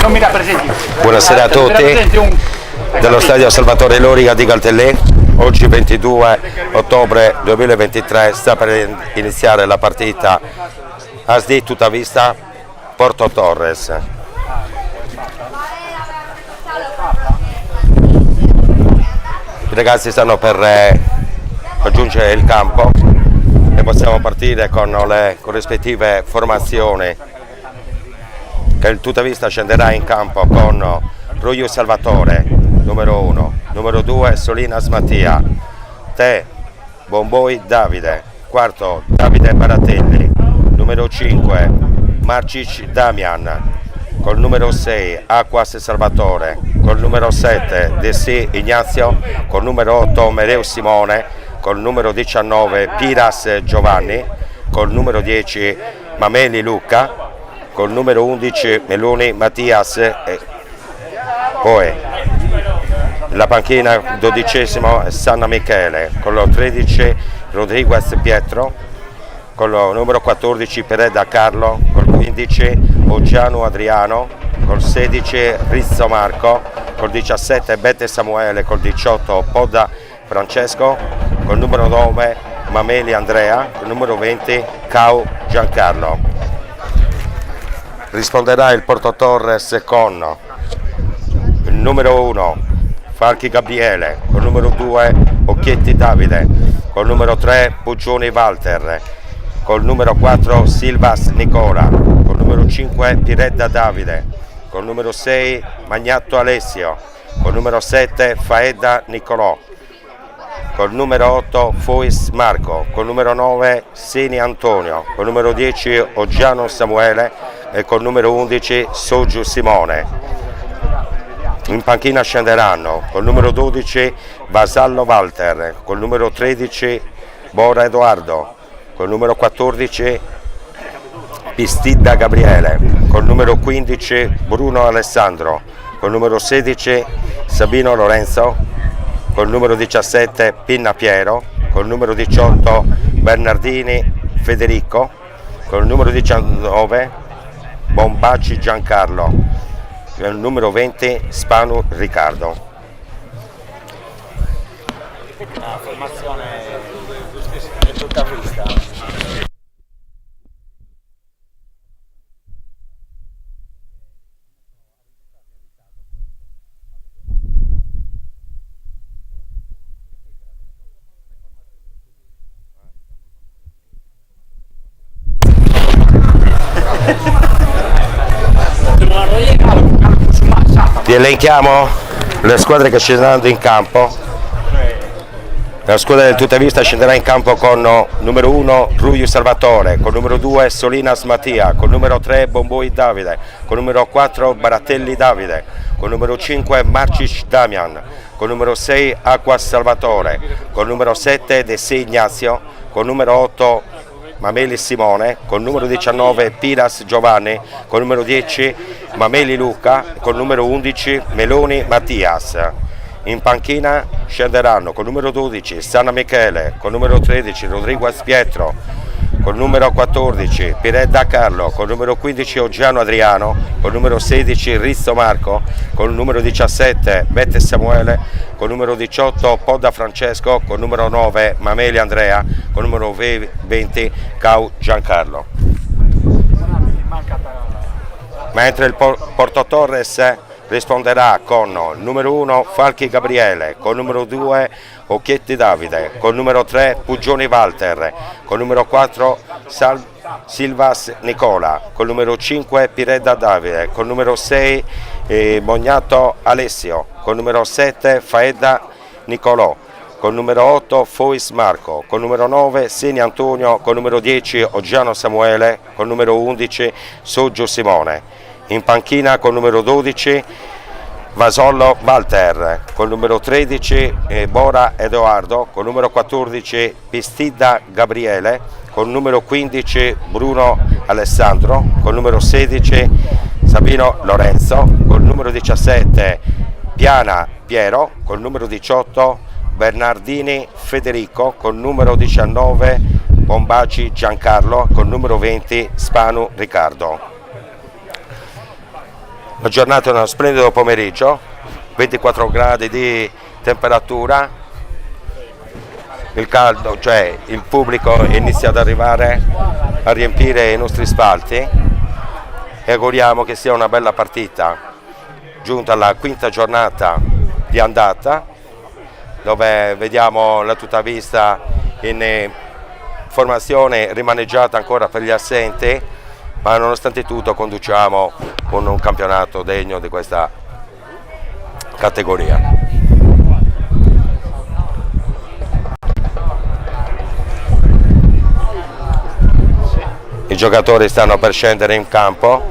Non mi rappresenti. Buonasera a tutti dello stadio Salvatore Loriga di Galtellè. Oggi 22 ottobre 2023 sta per iniziare la partita ASD Tutta Vista Porto Torres. I ragazzi stanno per raggiungere il campo e possiamo partire con le corrispettive formazioni. Che il Tutta Vista scenderà in campo con Ruiu Salvatore, numero 1, numero 2 Solinas Mattia, Te Bomboi Davide, quarto Davide Baratelli, numero 5 Marcic Damian, col numero 6 Aquas Salvatore, col numero 7 Desi Ignazio, col numero 8 Mereu Simone, col numero 19 Piras Giovanni, col numero 10 Mameli Luca, col numero 11 Meloni Mattias e poi la panchina 12° Sanna Michele, con lo 13 Rodriguez Pietro, con lo numero 14 Pereda Carlo, col 15 Oggiano Adriano, col 16 Rizzo Marco, col 17 Bette Samuele, col 18 Podda Francesco, col numero 9 Mameli Andrea, col numero 20 Cau Giancarlo. Risponderà il Porto Torres con il numero 1 Falchi Gabriele, col numero 2 Occhietti Davide, col numero 3 Puccioni Walter, col numero 4 Silvas Nicola, col numero 5 Piredda Davide, col numero 6 Magnatto Alessio, col numero 7 Faedda Nicolò, col numero 8 Fois Marco, col numero 9 Seni Antonio, col numero 10 Oggiano Samuele e col numero 11 Sogiu Simone. In panchina scenderanno col numero 12 Vasallo Walter, col numero 13 Bora Edoardo, col numero 14 Pistidda Gabriele, col numero 15 Bruno Alessandro, col numero 16 Sabino Lorenzo, col numero 17 Pinna Piero, col numero 18 Bernardini Federico, col numero 19 Bombacci Giancarlo, il numero 20 Spanu Riccardo. La formazione è tutta vista. Ti elenchiamo le squadre che scenderanno in campo. La squadra del Tutta Vista scenderà in campo con numero 1 Ruiu Salvatore, con numero 2 Solinas Mattia, con numero 3 Bomboi Davide, con numero 4 Baratelli Davide, con numero 5 Marcic Damian, con numero 6 Aquas Salvatore, con numero 7 Desi Ignazio, con numero 8 Mameli Simone, con numero 19 Piras Giovanni, con numero 10 Mameli Luca, con numero 11 Meloni Mattias. In panchina scenderanno con numero 12 Sanna Michele, con numero 13 Rodriguez Pietro, con numero 14 Piredda Carlo, con numero 15 Oggiano Adriano, con numero 16 Rizzo Marco, con numero 17 Bette Samuele, con numero 18 Podda Francesco, con numero 9 Mameli Andrea, con numero 20 Cau Giancarlo. Mentre il Porto Torres risponderà con il numero 1 Falchi Gabriele, con numero 2 Occhietti Davide, con numero 3 Pugioni Walter, con numero 4 Silvas Nicola, con numero 5 Piredda Davide, con numero 6 Bognatto Alessio, con numero 7 Faedda Nicolò, con numero 8 Fois Marco, con numero 9 Seni Antonio, con numero 10 Oggiano Samuele, con numero 11 Soggio Simone. In panchina con numero 12 Vasollo Walter, con numero 13 Bora Edoardo, con numero 14 Pistidda Gabriele, con numero 15 Bruno Alessandro, con numero 16 Sabino Lorenzo, con numero 17 Piana Piero, con numero 18 Bernardini Federico, con numero 19 Bombaci Giancarlo, con numero 20 Spanu Riccardo. La giornata è uno splendido pomeriggio, 24 gradi di temperatura, il caldo, cioè il pubblico inizia ad arrivare a riempire i nostri spalti e auguriamo che sia una bella partita, giunta alla quinta giornata di andata, dove vediamo la Tutavista in formazione rimaneggiata ancora per gli assenti, ma nonostante tutto conduciamo con un campionato degno di questa categoria. I giocatori stanno per scendere in campo.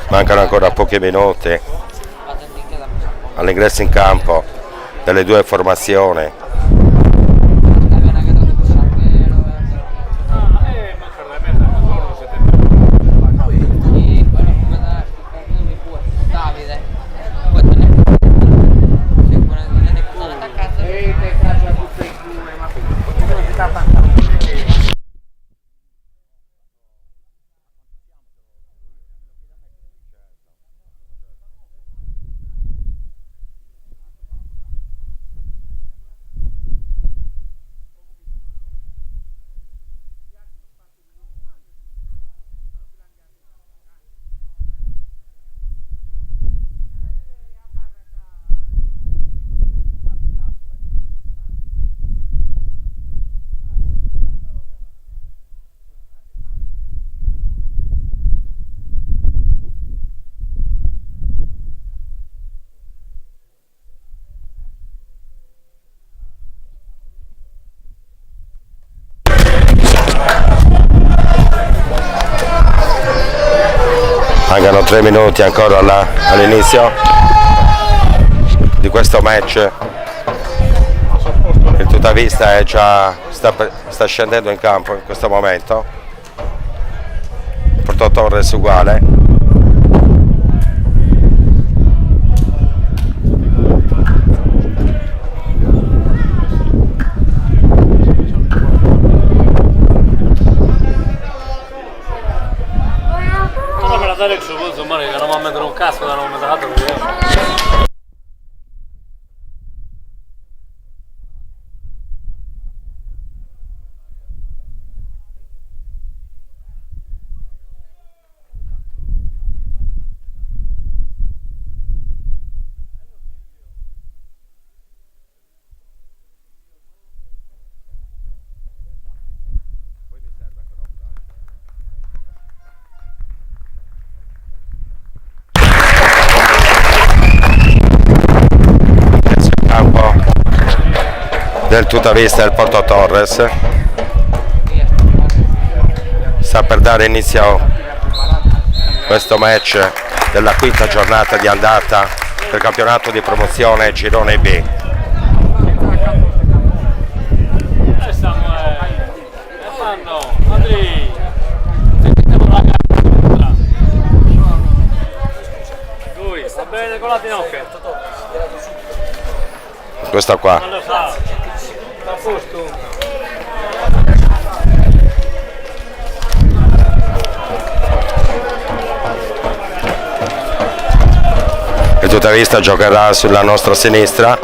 Mancano ancora pochi minuti all'ingresso in campo delle due formazioni. Mancano 3 minuti ancora all'inizio di questo match. Il Tutavista è già, sta scendendo in campo in questo momento. Porto Torres uguale. Alex, insomma, che non mi mettere un casco da non mettere del Tutavista il Porto Torres sta per dare inizio questo match della quinta giornata di andata del campionato di promozione Girone B. Va bene con la ginocchia. Questa qua. Il Tutavista giocherà sulla nostra sinistra.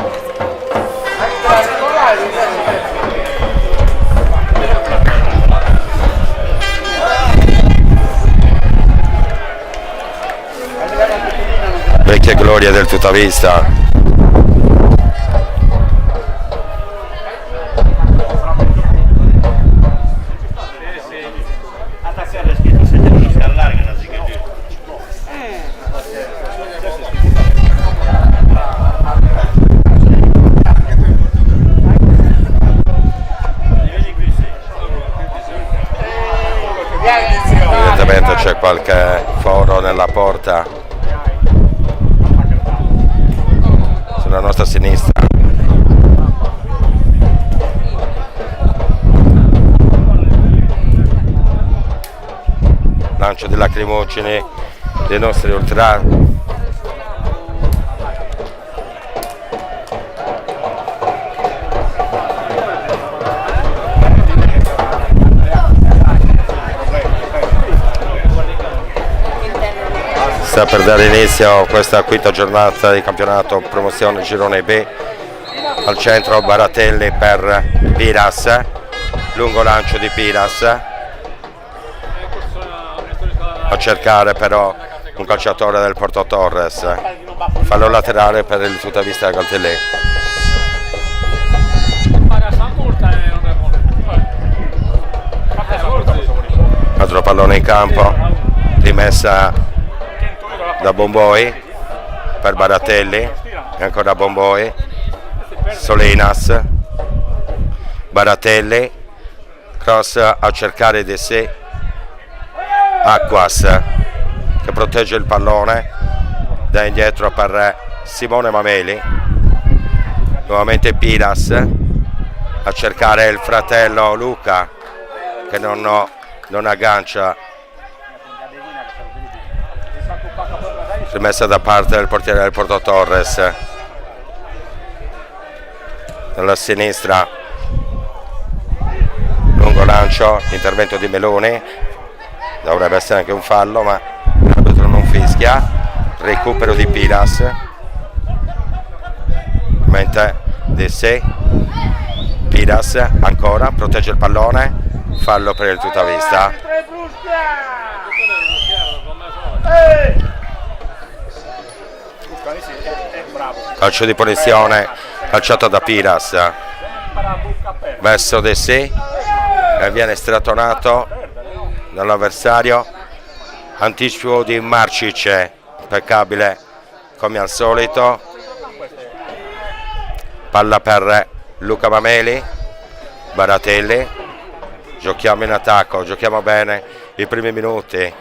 Vecchia gloria del Tutavista. qualche foro nella porta sulla nostra sinistra. Lancio di lacrimogeni dei nostri ultra. Sta per dare inizio a questa quinta giornata di campionato promozione Girone B. Al centro Baratelli per Piras, lungo lancio di Piras, a cercare però un calciatore del Porto Torres, fallo laterale per il Tutavista Caltellè. Altro pallone in campo, rimessa da Bomboi per Baratelli, e ancora Bomboi, Solinas, Baratelli, cross a cercare De sé, Acquas che protegge il pallone, da indietro per Simone Mameli, nuovamente Piras a cercare il fratello Luca che non aggancia, rimessa da parte del portiere del Porto Torres. Dalla sinistra lungo lancio, intervento di Meloni, dovrebbe essere anche un fallo ma l'arbitro non fischia. Recupero di Piras, mentre De sé, Piras ancora protegge il pallone, fallo per il Tutavista. Calcio di punizione calciato da Piras verso De sé e viene strattonato dall'avversario. Anticipo di Marcic, impeccabile come al solito. Palla per Luca Mameli, Baratelli, giochiamo in attacco, giochiamo bene i primi minuti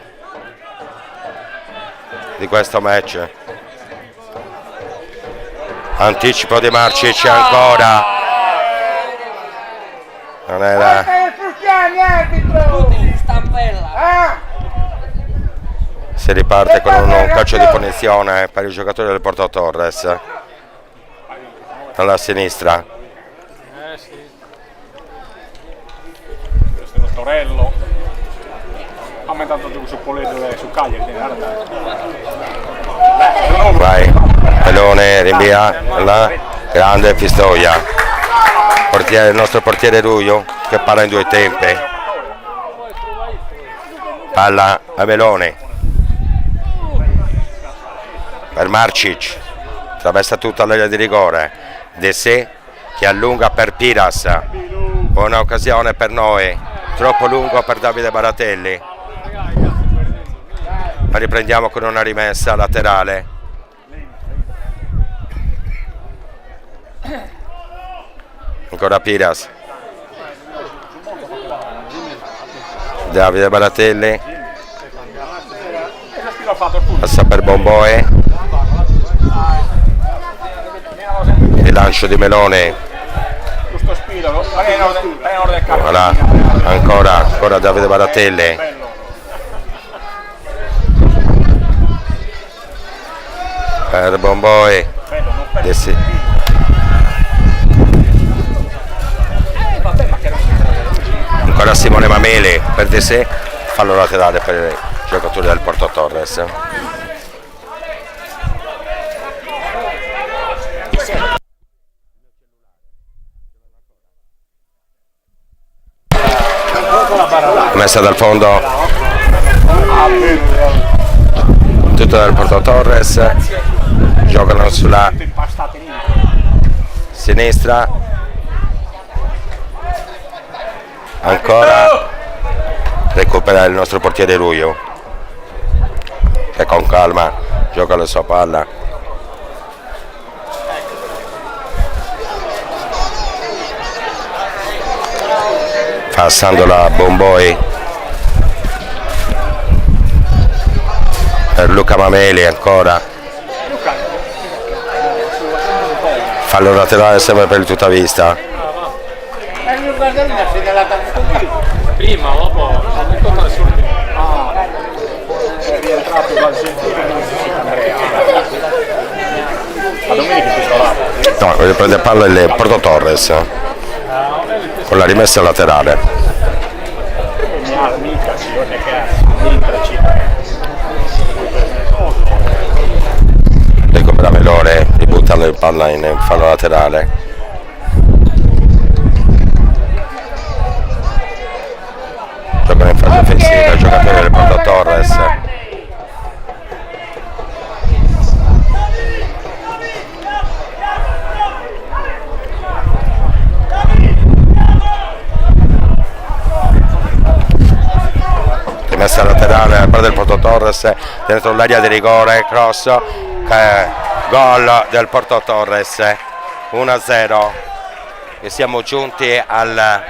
di questo match. Anticipo di Marcic ancora, non era. Si riparte con un calcio di punizione per il giocatore del Porto Torres alla sinistra. Questo è Torello, ha aumentato su Poledo e su Cagliari. Vai, Melone rinvia la grande Pistoia, il nostro portiere Ruio che parla in due tempi. Palla a Melone per Marcic, attraversa tutta l'area di rigore. De sé che allunga per Piras, buona occasione per noi, troppo lungo per Davide Baratelli. La riprendiamo con una rimessa laterale. Ancora Piras, Davide Baratelli, passa per Bomboe, il lancio di Melone, voilà. ancora Davide Baratelli, per Bomboe, ancora Simone Mameli per De sé, fallo laterale per i giocatori del Porto Torres. Messa dal fondo tutto del Porto Torres, giocano sulla sinistra, ancora recupera il nostro portiere Ruio che con calma gioca la sua palla. Passando la Bomboi, per Luca Mameli ancora. Fallo laterale sempre per il Tuttavista. Prima, dopo, non mi torna nessuno. È rientrato dal gentile Andrea. A domenica ci sto là. No, quello che prende palla è il Porto Torres con la rimessa laterale. Recupera Melone e butta la palla in fallo laterale. Giocano in fase offensiva il giocatore del Porto Torres. Rimessa laterale da parte del Porto Torres dentro l'area di rigore, cross, gol del Porto Torres, 1-0 e siamo giunti al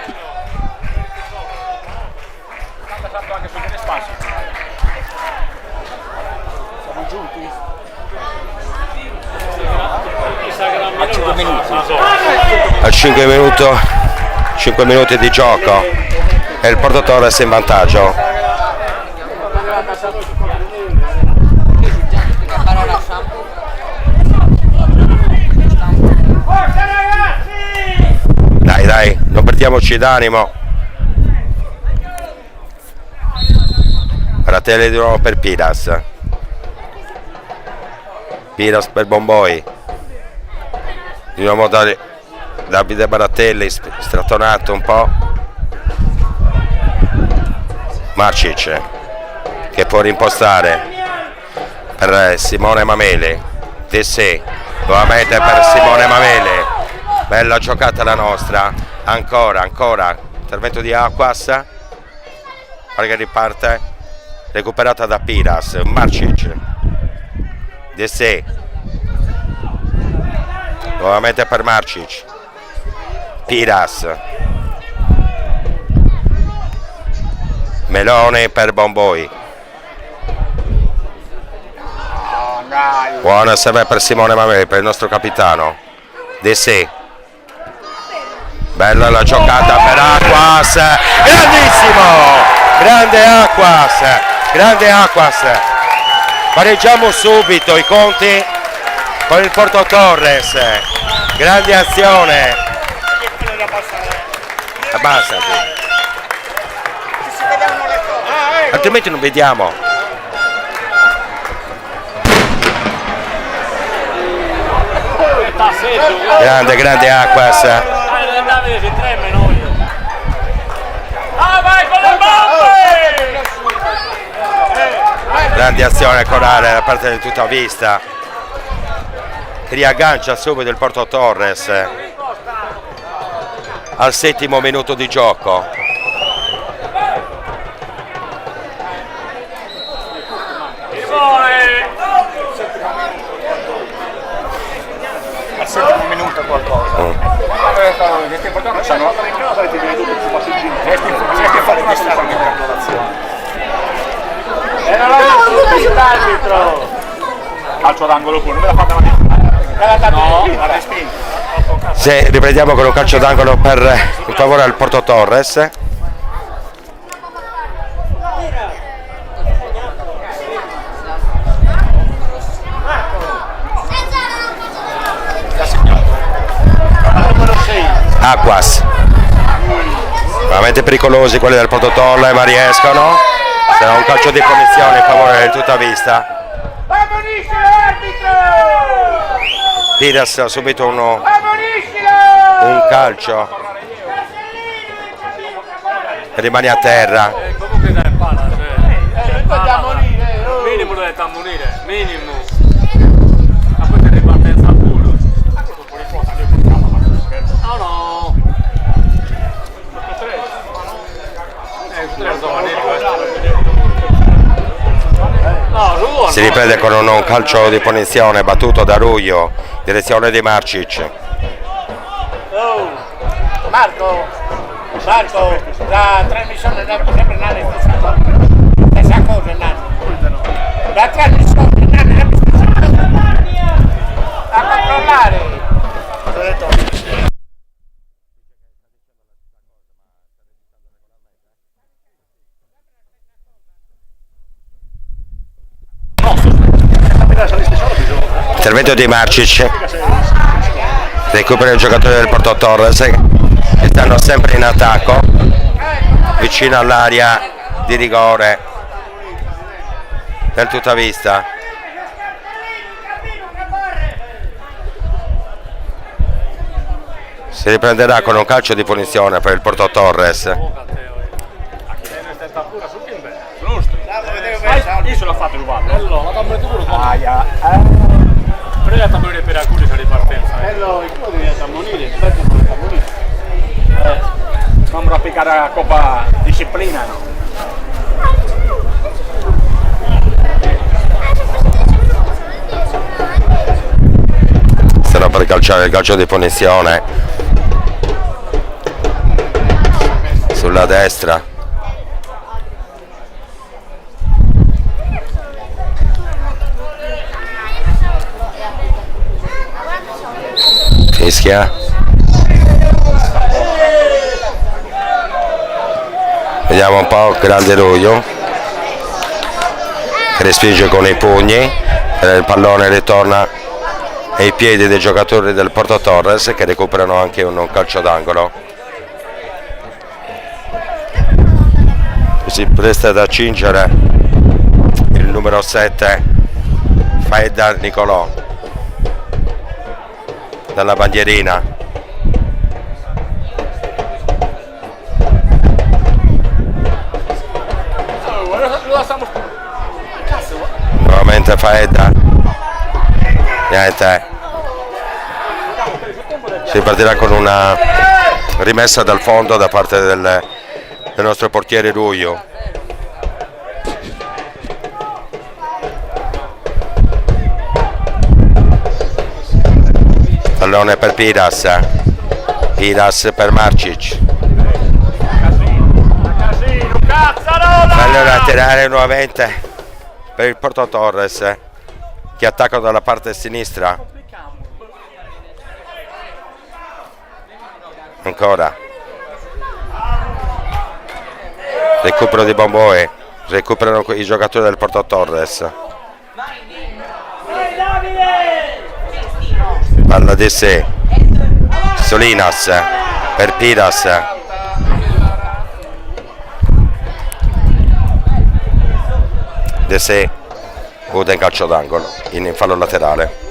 al 5 minuti di gioco e il Porto Torres in vantaggio. Dai, non perdiamoci d'animo. Baratelli di nuovo per Piras per Bomboi, di nuovo Davide Baratelli strattonato un po'. Marcic che può rimpostare per Simone Mameli. Dessé nuovamente per Simone Mameli, bella giocata la nostra, ancora intervento di Aquas, palla che riparte, recuperata da Piras. Marcic, Dessé nuovamente per Marcic, Piras, Melone per Bomboi, buona serve per Simone Mameli, per il nostro capitano. Dessé, bella la giocata per Aquas, grandissimo, grande Aquas, pareggiamo subito i conti con il Porto Torres, grande azione, abbassati, altrimenti non vediamo. Grande Aquas, grande azione corale da parte del Tuttavista che riaggancia subito il Porto Torres al 7° minuto di gioco. Al 7° minuto qualcosa. L'arbitro. Calcio d'angolo pure, non me l'ha fatta la respinta. Se riprendiamo con un calcio d'angolo in favore del Porto Torres. Aquas, veramente pericolosi quelli del Porto Torres, ma riescono. Sarà un calcio di punizione in favore del Tuttavista. Piras ha subito un calcio, rimane a terra. Comunque dai palla, minimo deve ammonire, minimo. Ma poi ti ripartenza al culo. No. Si riprende con un calcio di punizione battuto da Ruglio, direzione di Marcic. Marco, la trasmissione sempre nella stessa cosa, La trasmissione a controllare. Ho detto. Intervento di Marcic, recupera il giocatore del Porto Torres che stanno sempre in attacco vicino all'area di rigore del Tuttavista. Si riprenderà con un calcio di punizione per il Porto Torres. Io ce l'ho fatto uguale. Allora, la temperatura Aia. però la temperatura per alcuni sono ripartenza. Bello, il culo deve ammonire, aspetta non deve ammonire. Vamos a piccare la Coppa Disciplina, no? Sarà per calciare il calcio di punizione sulla destra. Fischia. Vediamo un po', grande Ruglio che respinge con i pugni, il pallone ritorna ai piedi dei giocatori del Porto Torres che recuperano anche un calcio d'angolo. Si presta ad accingere il numero 7 Faedda Nicolò dalla bandierina. Nuovamente Faedda. Niente. Si partirà con una rimessa dal fondo da parte del nostro portiere Ruglio. Pallone per Piras. Piras per Marcic. Bello laterale nuovamente per il Porto Torres che attacca dalla parte sinistra. Ancora recupero di Bomboe, recuperano i giocatori del Porto Torres. Palla di sé Solinas per Piras. De sé Uda in calcio d'angolo in fallo laterale.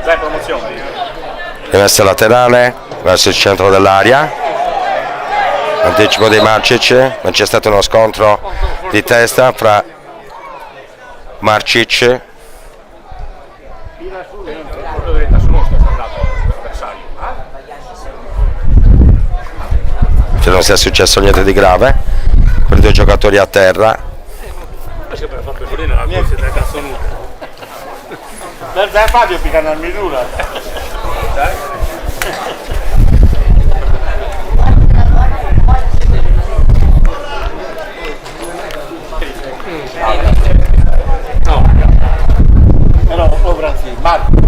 Sei promozione. Rimessa laterale verso il centro dell'area. Anticipo di Marcic, non c'è stato uno scontro di testa fra Marcic che non sia successo niente di grave per i due giocatori a terra. Dai Fabio piccano a misura. No. Però, oh Franzi, Marco.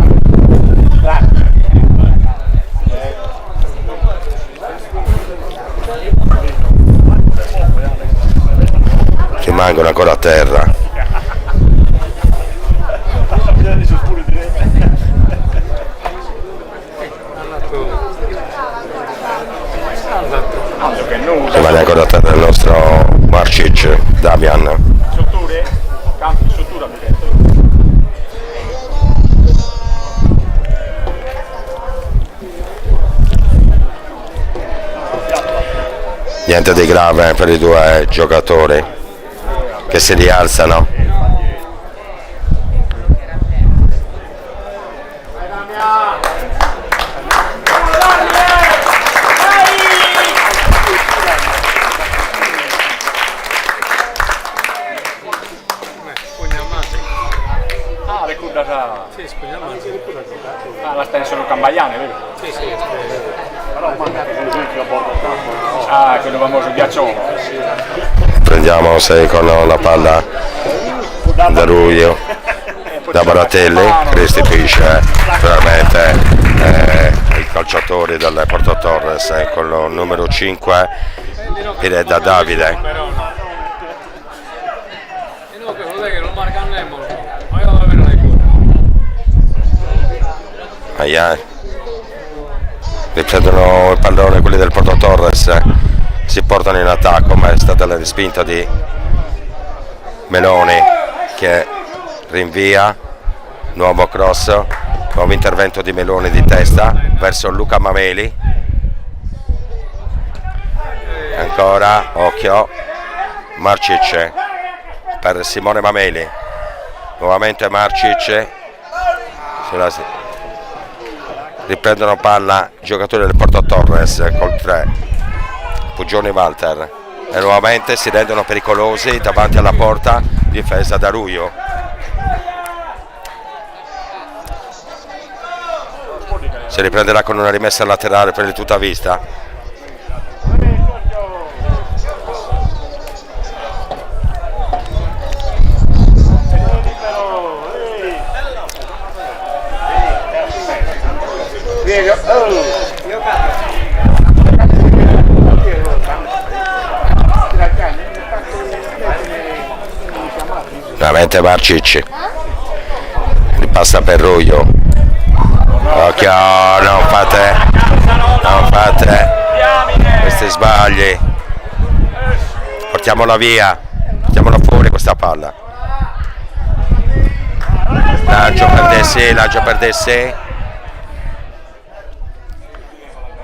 Rimangono ancora a terra. Rimane ancora a terra il nostro Marcic, Damian. Strutture? Campi di struttura mi detto. Niente di grave per i due giocatori che si rialzano. Ah, le curda Sì, scusa, ma la sta in solo Cambaiane, vero? sì, Ah, quello famoso ghiacciolo. Prendiamo 6 con la palla da Ruio, da Baratelli, che restituisce veramente i calciatori del Porto Torres con il numero 5 ed da Davide. Riprendono il pallone quelli del Porto Torres, si portano in attacco, ma è stata la respinta di Meloni che rinvia, nuovo cross, nuovo intervento di Meloni di testa verso Luca Mameli, ancora occhio Marcic per Simone Mameli, nuovamente Marcic, riprendono palla i giocatori del Porto Torres col 3, Pugioni Walter, e nuovamente si rendono pericolosi davanti alla porta, difesa da Ruio. Si riprenderà con una rimessa laterale per il tutta vista. Nuovamente Marcic, ripassa per Ruio, occhio, non fate questi sbagli, portiamola via, portiamola fuori questa palla, lancio per Dessé,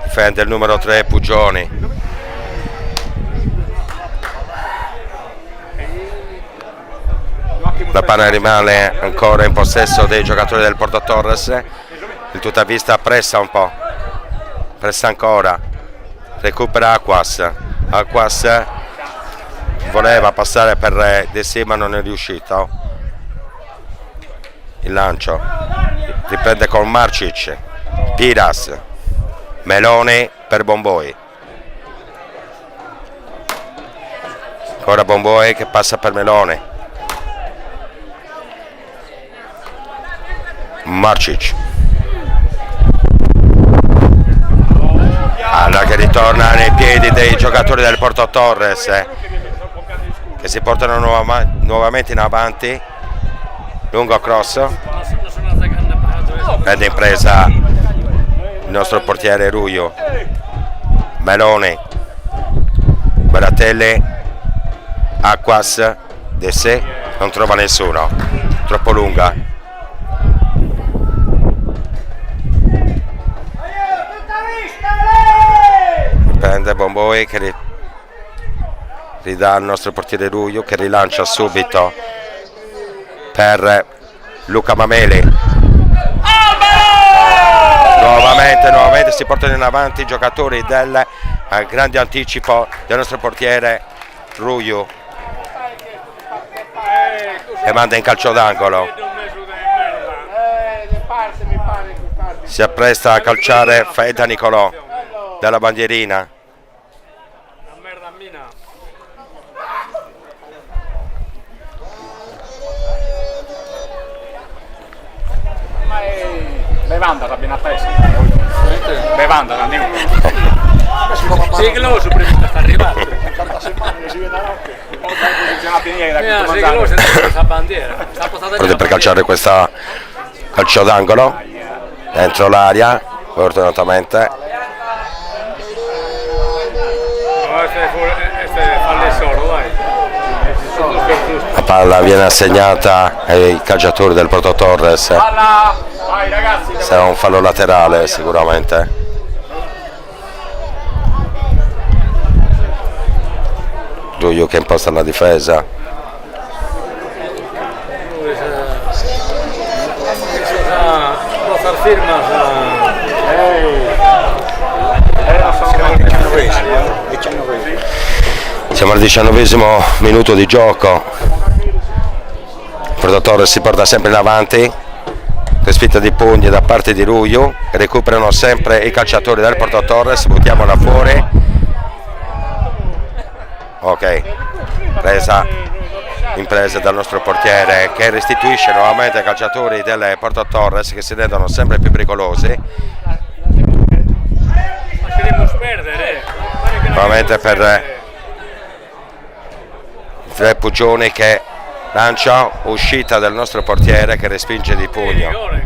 difende il numero 3 Pugioni. La palla rimane ancora in possesso dei giocatori del Porto Torres, il tuttavista pressa un po', pressa ancora, recupera Aquas voleva passare per De Sì ma non è riuscito, il lancio, riprende con Marcic, Piras, Meloni per Bomboi, ancora Bomboi che passa per Meloni, Marcic, palla che ritorna nei piedi dei giocatori del Porto Torres che si portano nuovamente in avanti, lungo cross, prende in presa il nostro portiere Ruio, Meloni, Baratelli, Aquas, De Sé, non trova nessuno, troppo lunga. Prende Bomboi che ridà al nostro portiere Ruio che rilancia subito per Luca Mameli. Nuovamente si portano in avanti i giocatori del grande anticipo del nostro portiere Ruio e manda in calcio d'angolo. Si appresta a calciare Feda Nicolò dalla bandierina. Bevanda l'abbiamo appreso. Bevanda la andiamo. Sigloso prima sta arrivando. Sigloso questa bandiera. Pronti per calciare questa calcio d'angolo dentro l'area, fortunatamente. La palla viene assegnata ai calciatori del Porto Torres. Sarà un fallo laterale sicuramente. Ruio che imposta la difesa. Siamo al 19° minuto di gioco. Il Porto Torres si porta sempre in avanti, respinta di pugni da parte di Ruiu, recuperano sempre i calciatori del Porto Torres, buttiamola fuori. Ok, impresa dal nostro portiere che restituisce nuovamente ai calciatori del Porto Torres che si rendono sempre più pericolosi. Nuovamente per Tre Pugioni che lancia uscita del nostro portiere che respinge di pugno.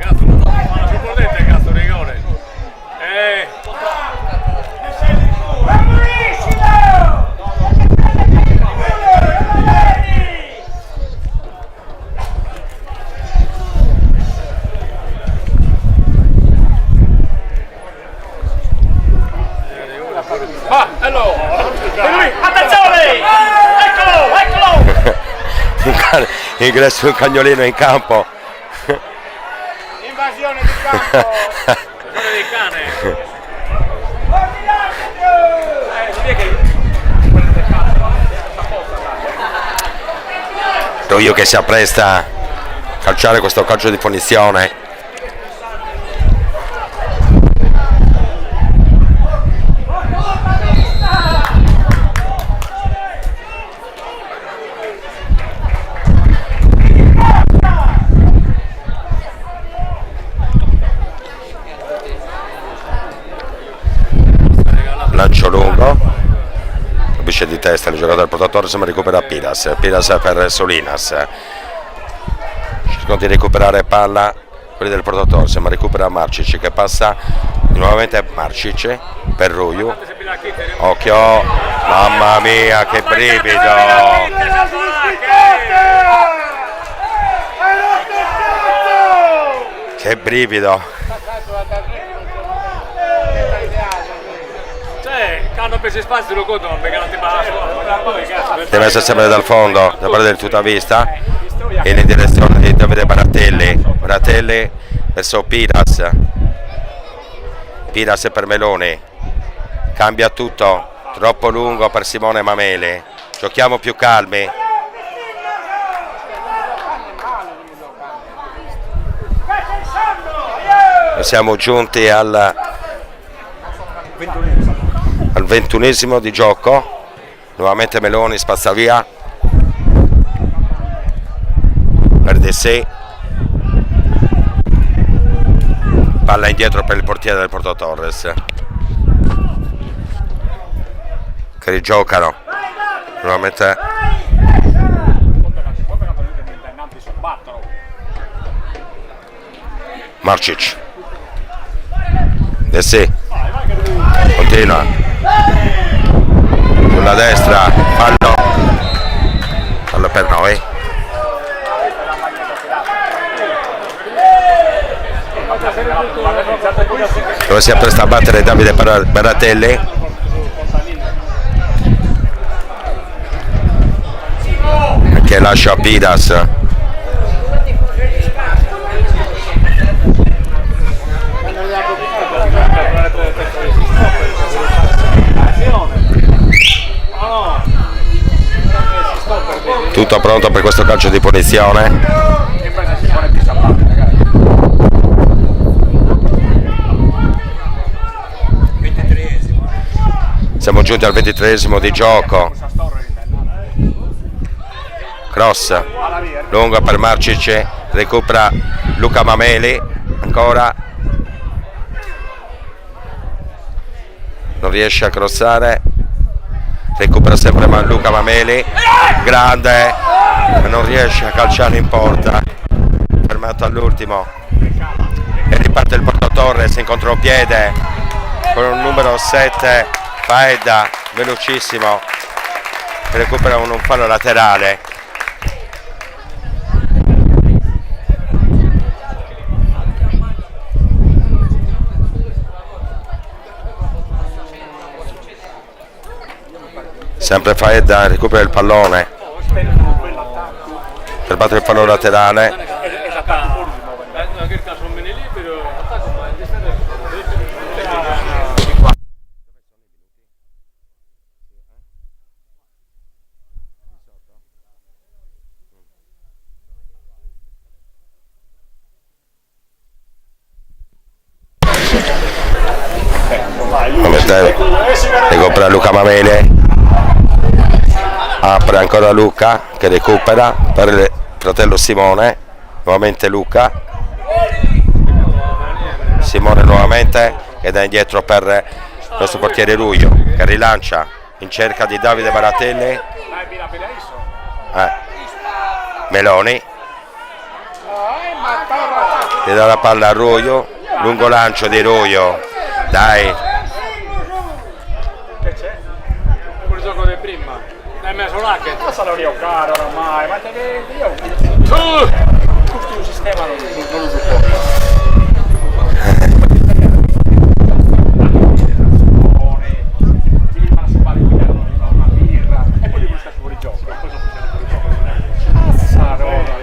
Attenzione! Eccolo! Ingresso di un cagnolino in campo. Invasione di campo! Invasione di cane. Ruiu che si appresta a calciare questo calcio di punizione. Lancio lungo, capisce di testa il giocatore del Porto Torres, ma recupera Piras per Solinas, cercano di recuperare palla quelli del Porto Torres, ma recupera Marcic che passa nuovamente Marcic per Ruiu. Occhio, mamma mia che brivido, che brivido. Hanno preso spazio lo conto, non pegano ti basso. Deve essere sempre dal fondo, da parte del tutta vista, in direzione di Davide Baratelli verso Piras per Meloni, cambia tutto, troppo lungo per Simone Mameli, giochiamo più calmi. Siamo giunti al 21esimo di gioco, nuovamente Meloni spazza via per De sé, palla indietro per il portiere del Porto Torres che rigiocano nuovamente Marcic. De sé continua sulla destra, fallo per noi. Dove si appresta a battere Davide Baratelli, che lascia Piras. Tutto pronto per questo calcio di punizione. Siamo giunti al 23esimo di gioco. Cross lungo per Marcic, recupera Luca Mameli, ancora non riesce a crossare, recupera sempre Luca Mameli, grande, ma non riesce a calciare in porta, fermato all'ultimo e riparte il Porto Torres in contropiede con un numero 7 Faedda, velocissimo, che recupera un fallo laterale. Sempre Faedda recupera il pallone per battere il fallo laterale. recupera Luca Mamele, apre ancora Luca che recupera per il fratello Simone, nuovamente Luca, Simone nuovamente e da indietro per il nostro portiere Ruio che rilancia in cerca di Davide Baratelli, Meloni gli dà la palla a Ruio, lungo lancio di Ruio, dai, Che c'è? Il gioco di prima. L'hai messo là che... Ma sono io caro ormai, ma te che io... Questo sistema non lo so. Una birra e poi lui sta fuori gioco. Cosa possiamo fuori gioco? Mazzarola.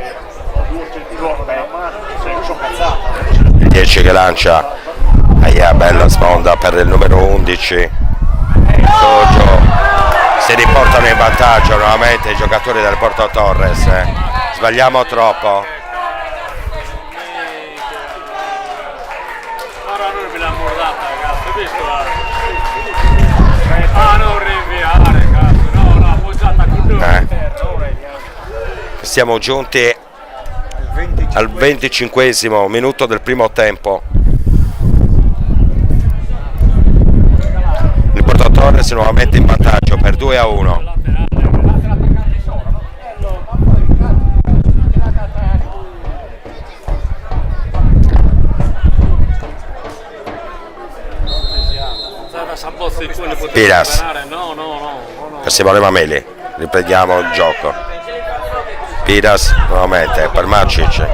Sono cazzata. 10 che lancia, bella sponda per il numero 11, Soggio, si riportano in vantaggio nuovamente i giocatori del Porto Torres, sbagliamo troppo. Ora noi ve l'ha mordata, cazzo, hai visto? Ah, non rinviare, cazzo, no, appoggiata con noi. Siamo giunti al 25esimo minuto del primo tempo. Il Porto Torres nuovamente in vantaggio per 2-1. Piras per Simone Mameli, riprendiamo il gioco. Piras nuovamente per Marcic,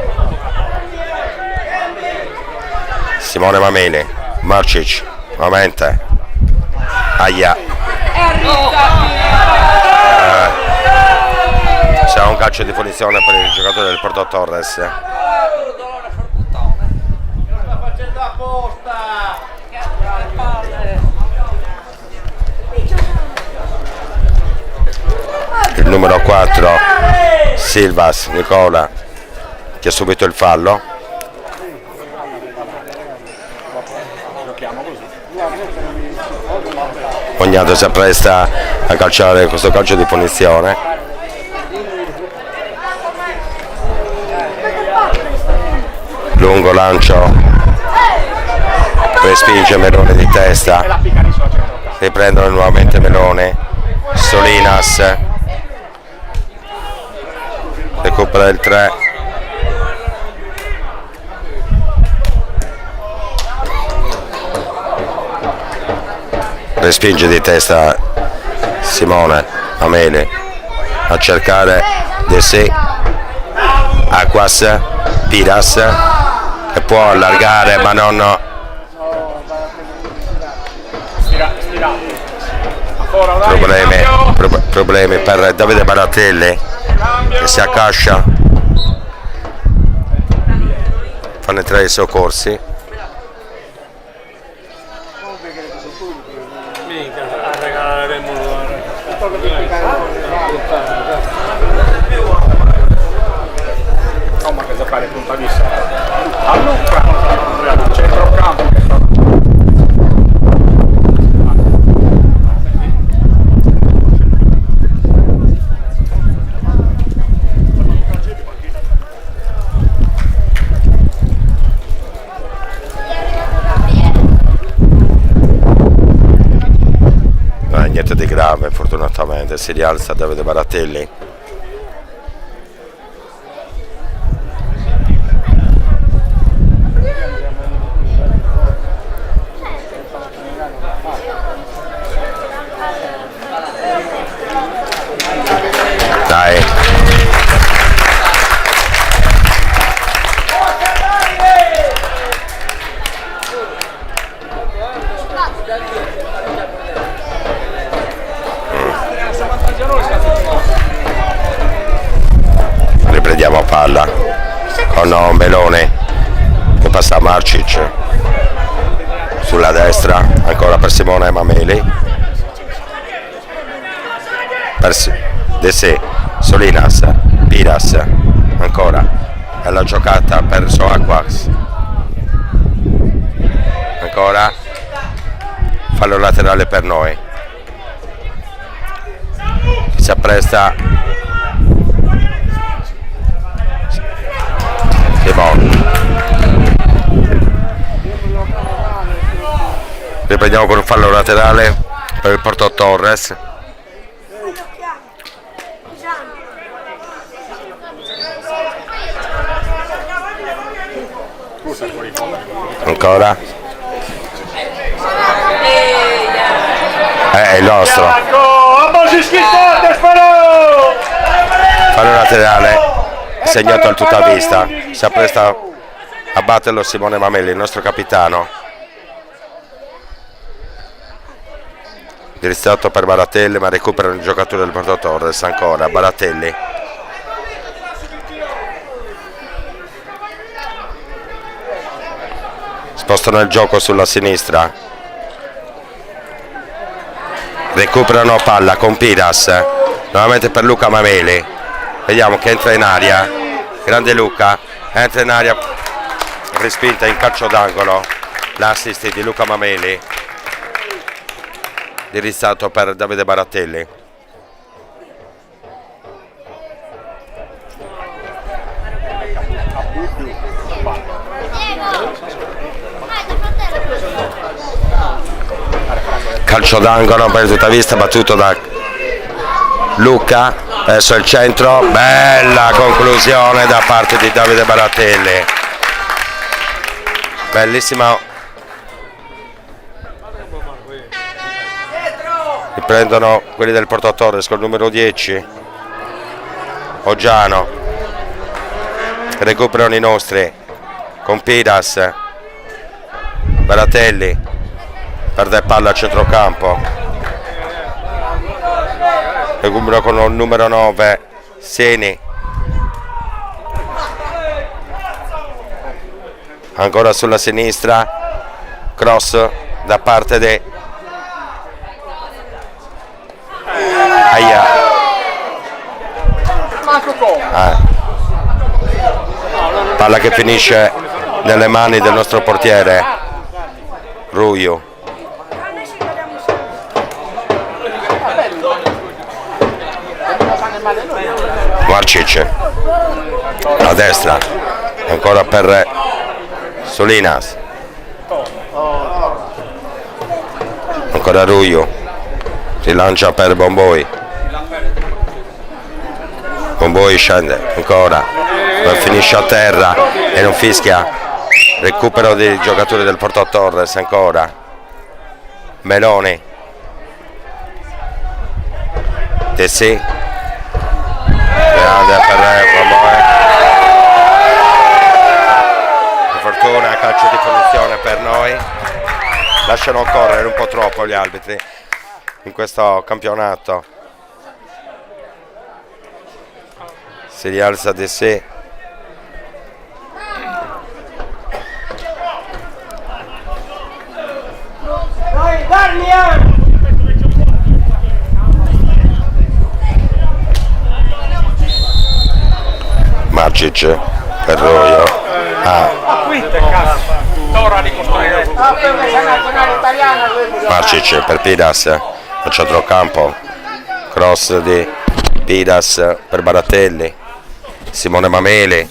Simone Mameli, Marcic nuovamente, c'è un calcio di punizione per il giocatore del Porto Torres. Sta facendo apposta. Il numero 4 Silvas Nicola che ha subito il fallo. Ognato si appresta a calciare questo calcio di punizione. Lungo lancio, respinge Melone di testa, riprendono nuovamente Melone, Solinas recupera il 3, respinge di testa Simone Mameli a cercare De Se, Aquas, Piras che può allargare ma non problemi per Davide Baratelli che si accascia, fanno entrare i soccorsi. Mica, regaleremo ma che giocare punta vista a Luca, centrocampo. Niente di grave, fortunatamente si rialza Davide Baratelli. Dai. Riprendiamo a palla con Melone che passa a Marcic sulla destra, ancora per Simone Mameli, per De Se, Solinas, Piras, ancora è la giocata per Soaquas, ancora fallo laterale per noi. Si appresta Simon. Riprendiamo con un fallo laterale per il Porto Torres. Ancora è il nostro fallo laterale segnato al tutta vista. Si appresta a batterlo Simone Mameli, il nostro capitano. Distratto per Baratelli, ma recupera il giocatore del Porto Torres. Ancora Baratelli, spostano il gioco sulla sinistra, recuperano palla con Piras, nuovamente per Luca Mameli. Vediamo che entra in aria, grande Luca, entra in aria, respinta in calcio d'angolo, l'assist di Luca Mameli, di rissalto per Davide Baratelli. Calcio d'angolo per tutta vista, battuto da Luca verso il centro, bella conclusione da parte di Davide Baratelli, bellissima. Riprendono quelli del Porto Torres col numero 10 Oggiano, recuperano i nostri con Piras. Baratelli perde palla a centrocampo, recupero con il numero 9 Seni, ancora sulla sinistra, cross da parte di palla che finisce nelle mani del nostro portiere Ruio. Marcic a destra, ancora per Solinas, ancora Ruio, si lancia per Bomboi, Bomboi scende ancora, poi finisce a terra e non fischia. Recupero dei giocatori del Porto Torres, ancora Meloni, Tessi, grande per Bomboi, per fortuna calcio di punizione per noi. Lasciano correre un po' troppo gli arbitri in questo campionato. Si rialza De sé. Marcic per Roio. Marcic per Piras a centrocampo, cross di Piras per Baratelli, Simone Mameli,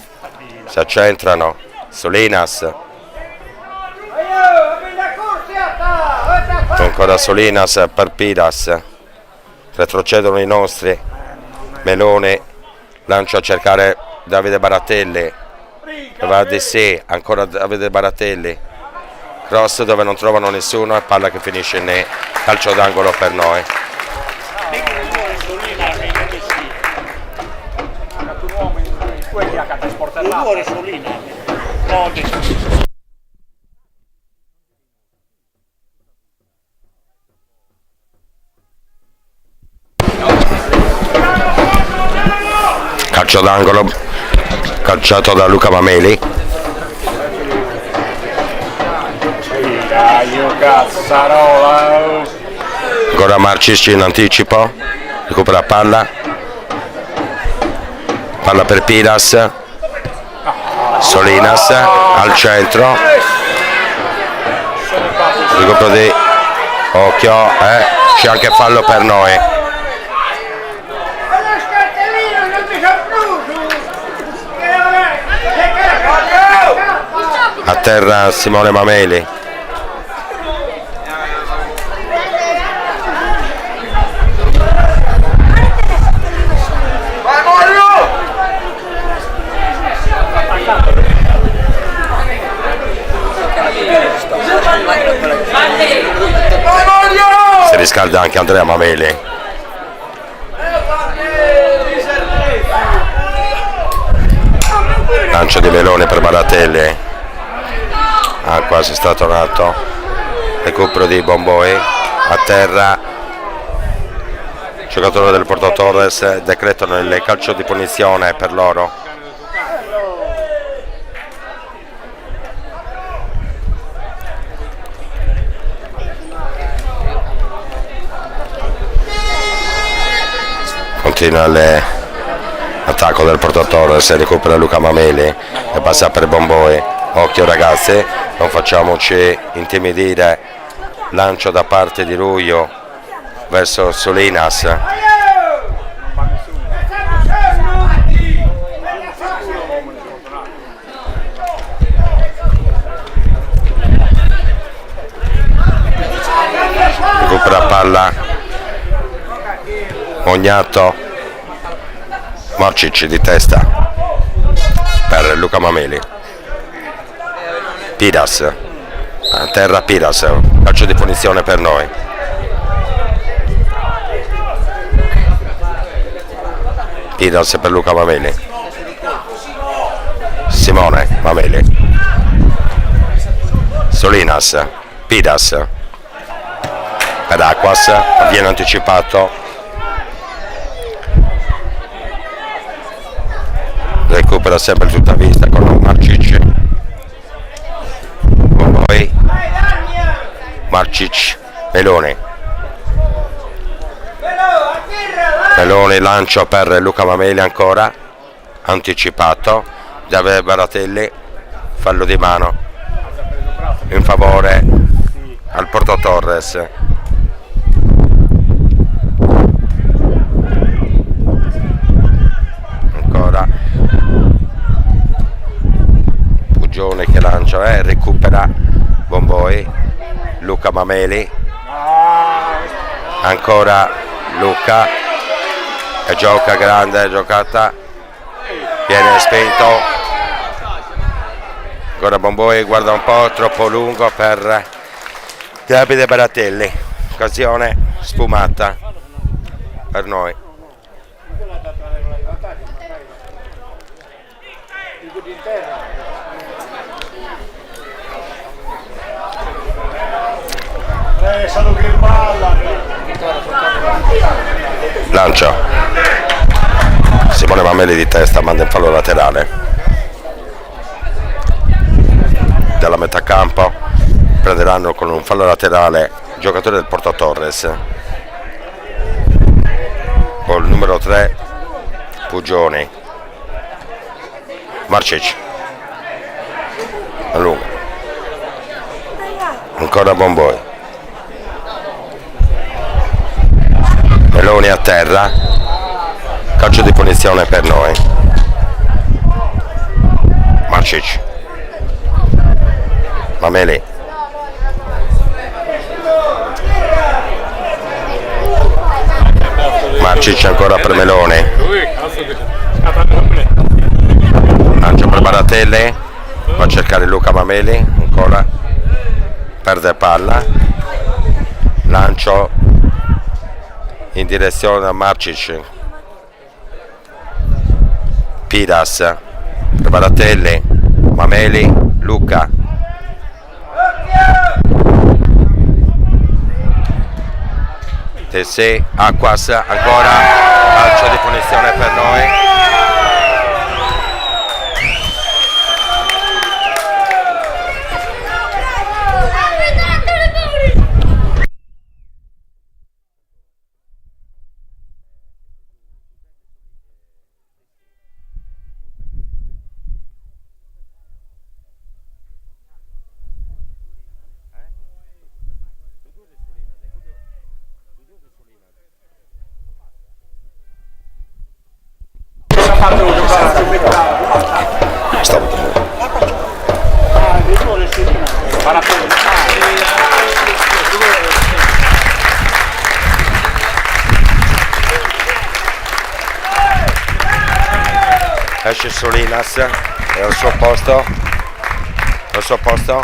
si accentrano, Solinas, ancora Solinas per Piras, retrocedono i nostri, Meloni lancia a cercare Davide Baratelli, va di sé, ancora Davide Baratelli, cross dove non trovano nessuno e palla che finisce in calcio d'angolo per noi. Calcio d'angolo calciato da Luca Mameli. Ancora Marcic in anticipo, recupera palla per Piras, Solinas al centro, recupero di occhio, c'è anche fallo per noi. A terra Simone Mameli. Si riscalda anche Andrea Mameli. Lancio di Melone per Baratelli. Quasi statonato. Recupero di Bomboi. A terra. Giocatore del Porto Torres. Decretano il calcio di punizione per loro. Continua l'attacco del Porto Torres, recupera Luca Mameli e passa per Bomboi. Occhio ragazzi, non facciamoci intimidire. Lancio da parte di Ruio verso Solinas. Recupera palla Ognato. Marcic di testa per Luca Mameli. Piras a terra, Piras, calcio di punizione per noi. Piras per Luca Mameli. Simone Mameli. Solinas, Piras per Aquas, viene anticipato. Recupera sempre il tutta vista con Marcic. Poi Marcic, Meloni. Meloni, lancio per Luca Mameli ancora. Anticipato. Davide Baratelli. Fallo di mano in favore al Porto Torres. Ancora Pugione che lancia, recupera Bomboi. Luca Mameli, ancora Luca e gioca grande, giocata, viene spento. Ancora Bomboi, guarda un po', troppo lungo per Davide Baratelli. Occasione sfumata per noi. Lancia Simone Mameli di testa, manda in fallo laterale dalla metà campo. Prenderanno con un fallo laterale il giocatore del Porto Torres con il numero 3 Pugioni. Marcic a lungo, ancora Bomboi. Meloni a terra, calcio di punizione per noi. Marcic, Mameli, Marcic ancora per Meloni. Lancio per Baratelli, va a cercare Luca Mameli, ancora perde palla. Lancio in direzione a Marcic. Piras per Baratelli, Mameli, Luca. Tessé, Aquas, ancora calcio di punizione per noi. Vince Solinas è al suo posto. Al suo posto.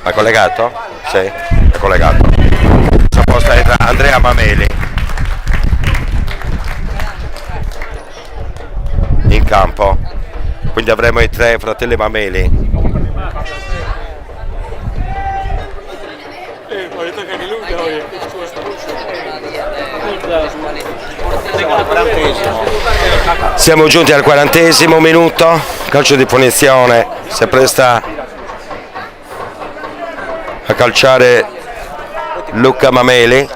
È collegato? Sì, è collegato. Al suo posto è Andrea Mameli. In campo. Quindi avremo i tre fratelli Mameli. Siamo giunti al 40° minuto, calcio di punizione, si appresta a calciare Luca Mameli.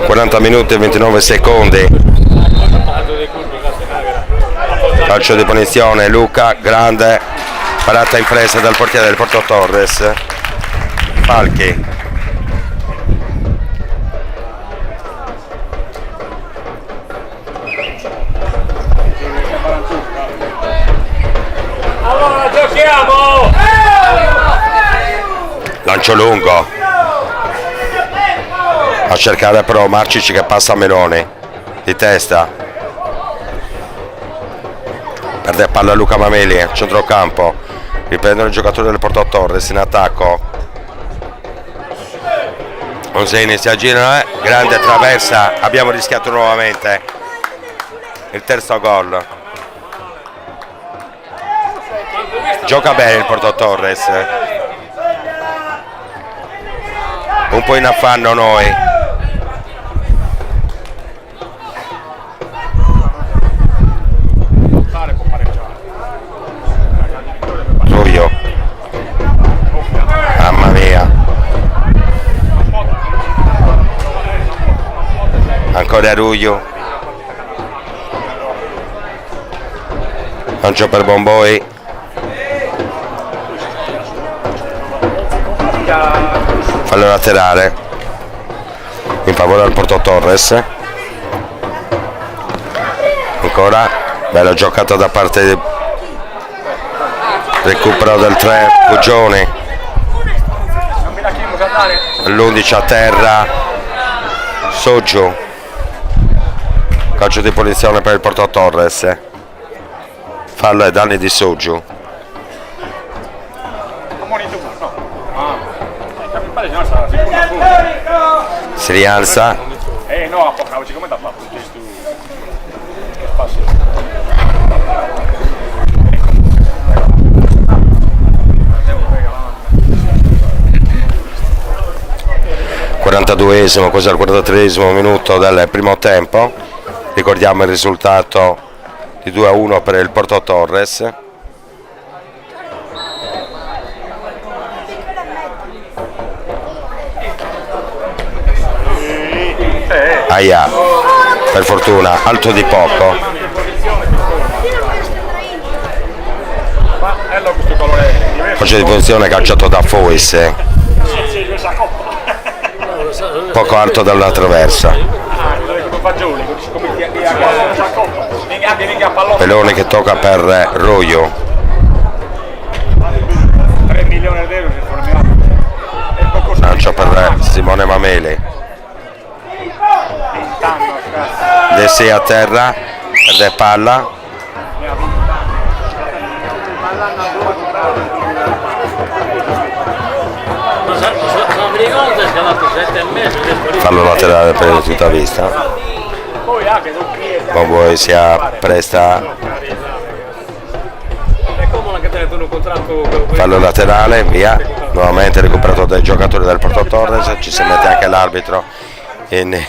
40 minuti e 29 secondi. Calcio di punizione, Luca, grande parata impresa dal portiere del Porto Torres. Falchi. Allora giochiamo! Lancio lungo. A cercare però Marcic che passa a Meloni di testa. Perde palla Luca Mameli, centrocampo. Riprendono i giocatori del Porto Torres in attacco. Onseni si aggirano, grande traversa, abbiamo rischiato nuovamente il terzo gol. Gioca bene il Porto Torres. Un po' in affanno noi. Ruio. Mamma mia. Ancora Ruio. Lancio per Bomboi. Fallo laterale in favore del Porto Torres. Ancora bella giocata da parte di recupero del 3 Pugioni. L'11 a terra Soggio. Calcio di punizione per il Porto Torres. Fallo ai danni di Soggio. Si rialza. No, apocalipsi, come t'ha fatto questo? Che spazio. 42esimo, quasi al 43esimo minuto del primo tempo. Ricordiamo il risultato di 2-1 per il Porto Torres. Aia, per fortuna, alto di poco. Calcio di posizione calciato da Fois. Poco alto dalla traversa. Pelone che tocca per Roio. 3 milioni di euro se formiamo. Lancio per Simone Mameli. De Sei a terra, perde palla. Fallo laterale per tutta vista. Bomboi si appresta. Fallo laterale, via. Nuovamente recuperato dai giocatori del Porto Torres. Ci si mette anche l'arbitro in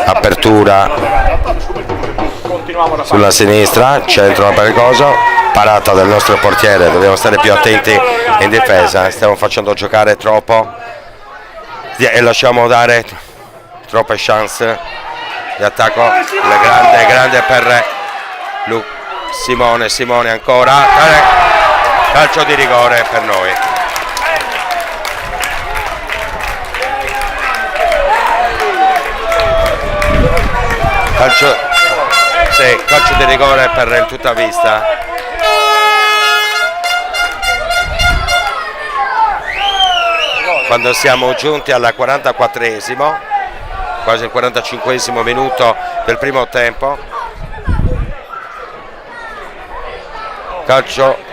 apertura sulla sinistra, centro per il coso, parata del nostro portiere. Dobbiamo stare più attenti in difesa, stiamo facendo giocare troppo e lasciamo dare troppe chance di attacco. Grande per Simone ancora, calcio di rigore per noi. calcio di rigore per il Tuttavista. Quando siamo giunti alla 44esimo, quasi il 45esimo minuto del primo tempo, calcio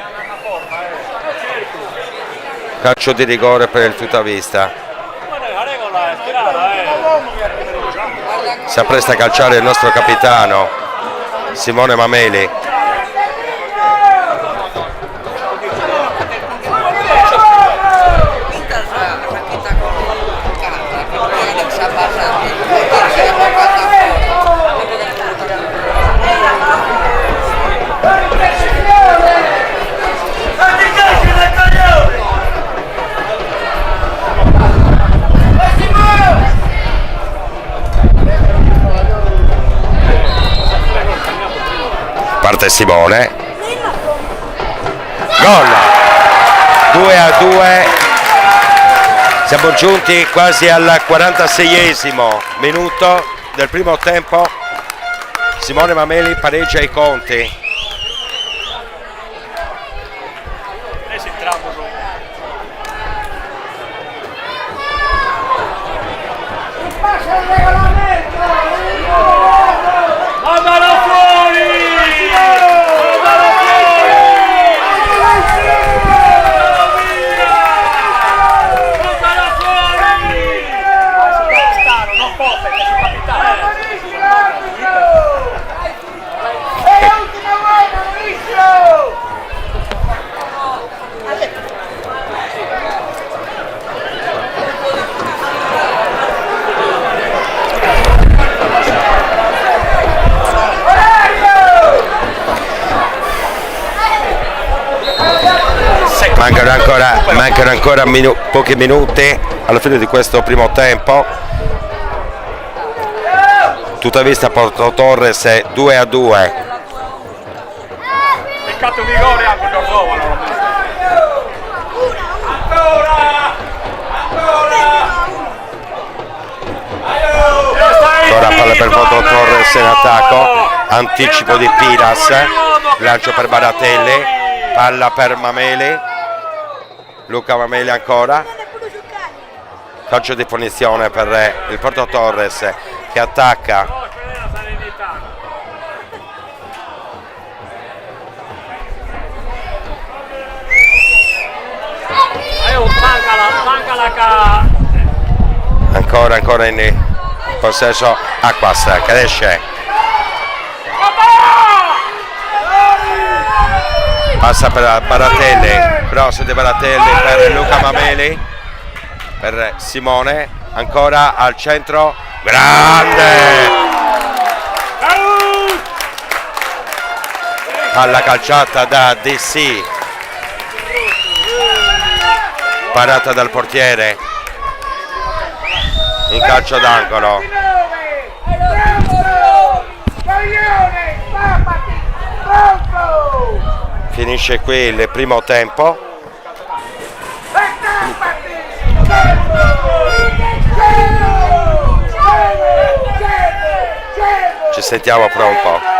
di rigore per il Tuttavista. Si appresta a calciare il nostro capitano Simone Mameli. Parte Simone, gol, 2-2, siamo giunti quasi al 46esimo minuto del primo tempo. Simone Mameli pareggia i conti. Mancano ancora pochi minuti alla fine di questo primo tempo. Tuttavista Porto Torres 2-2. Peccato di rigore anche per Roma. Ora palla per Porto Torres in attacco, anticipo di Piras, lancio per Baratelli, palla per Mameli. Luca Mameli ancora, calcio di punizione per il Porto Torres che attacca. Ancora in possesso Acquas che esce, passa per Baratelli, cross di Baratelli per Luca Mameli, per Simone, ancora al centro, grande, palla calciata da DC, parata dal portiere in calcio d'angolo. Finisce qui il primo tempo. Ci sentiamo fra un po'.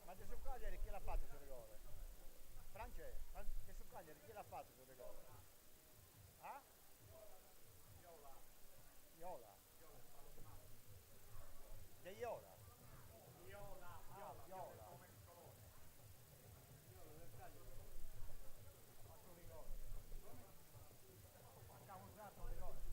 Ma De Succaglieri chi l'ha fatto sul rigore? France? Ma De Succaglieri chi l'ha fatto sul rigore? Ah? Iola. De Iola? Ah, Viola. Fatto un rigore. Ha causato un rigore.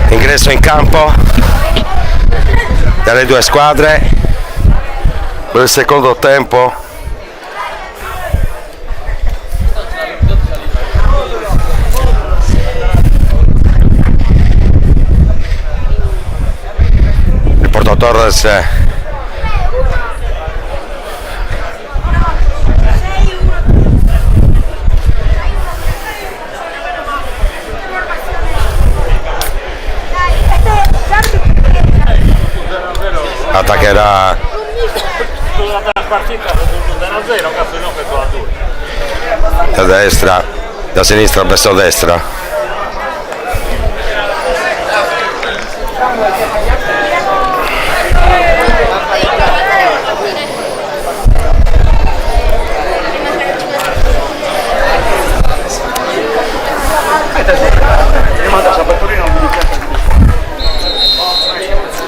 Ingresso in campo dalle due squadre per il secondo tempo. Il Porto Torres attaccherà La partita 0-0, cazzo no, per 2-2. da destra, da sinistra verso destra.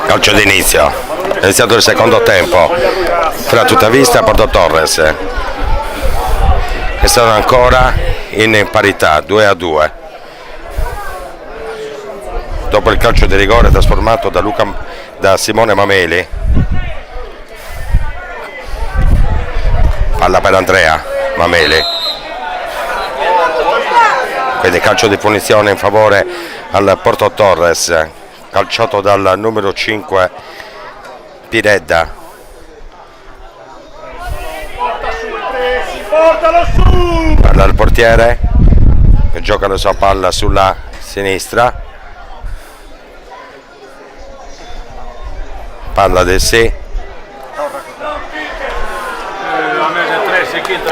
Calcio d'inizio, è iniziato il secondo tempo fra Tuttavista e Porto Torres, che sono ancora in parità 2-2. Dopo il calcio di rigore trasformato da Simone Mameli, palla per Andrea Mameli, quindi calcio di punizione in favore al Porto Torres, calciato dal numero 5 Piredda. Portalo su! Palla al portiere che gioca la sua palla sulla sinistra, palla del sì,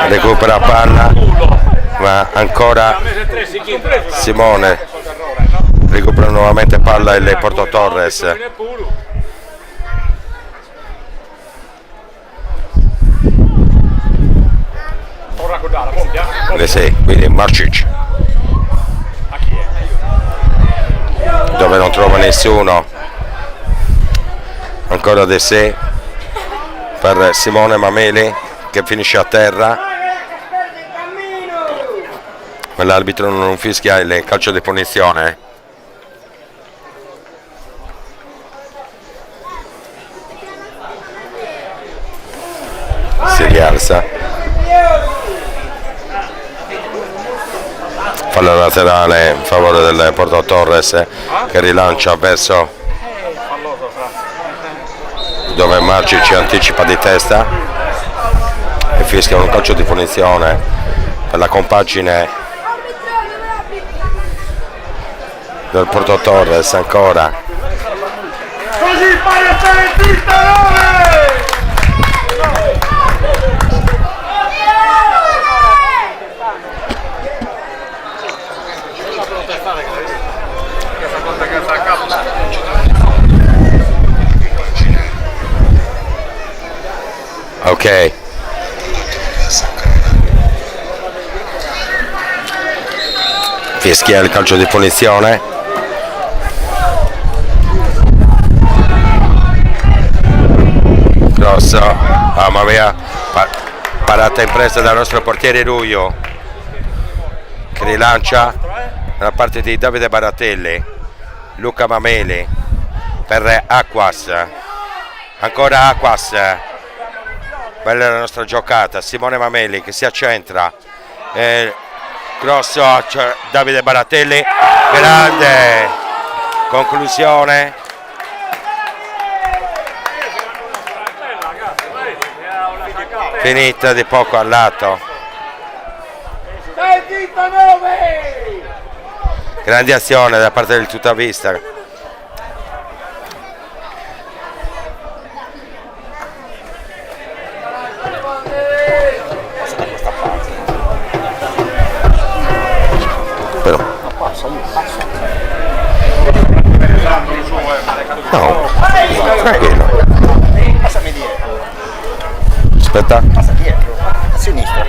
recupera palla, ma ancora Simone, recupera nuovamente palla il Porto Torres. Sì, quindi Marcic, dove non trova nessuno, ancora De sé per Simone Mameli che finisce a terra, ma l'arbitro non fischia il calcio di punizione. Si rialza, fallo laterale in favore del Porto Torres che rilancia verso dove Marci ci anticipa di testa e fischia un calcio di punizione per la compagine del Porto Torres. Ancora Così fai a stare in pista 9! ok, fischia il calcio di punizione. Grosso, mamma mia, parata impresa dal nostro portiere Ruio che rilancia da parte di Davide Baratelli. Luca Mameli per Aquas, ancora Aquas, bella la nostra giocata. Simone Mameli che si accentra, grosso, Davide Baratelli, grande conclusione, finita di poco al lato. Grande azione da parte del Tuttavista. Però no, tranquillo. Passami dietro. Aspetta. Passa dietro. A sinistra.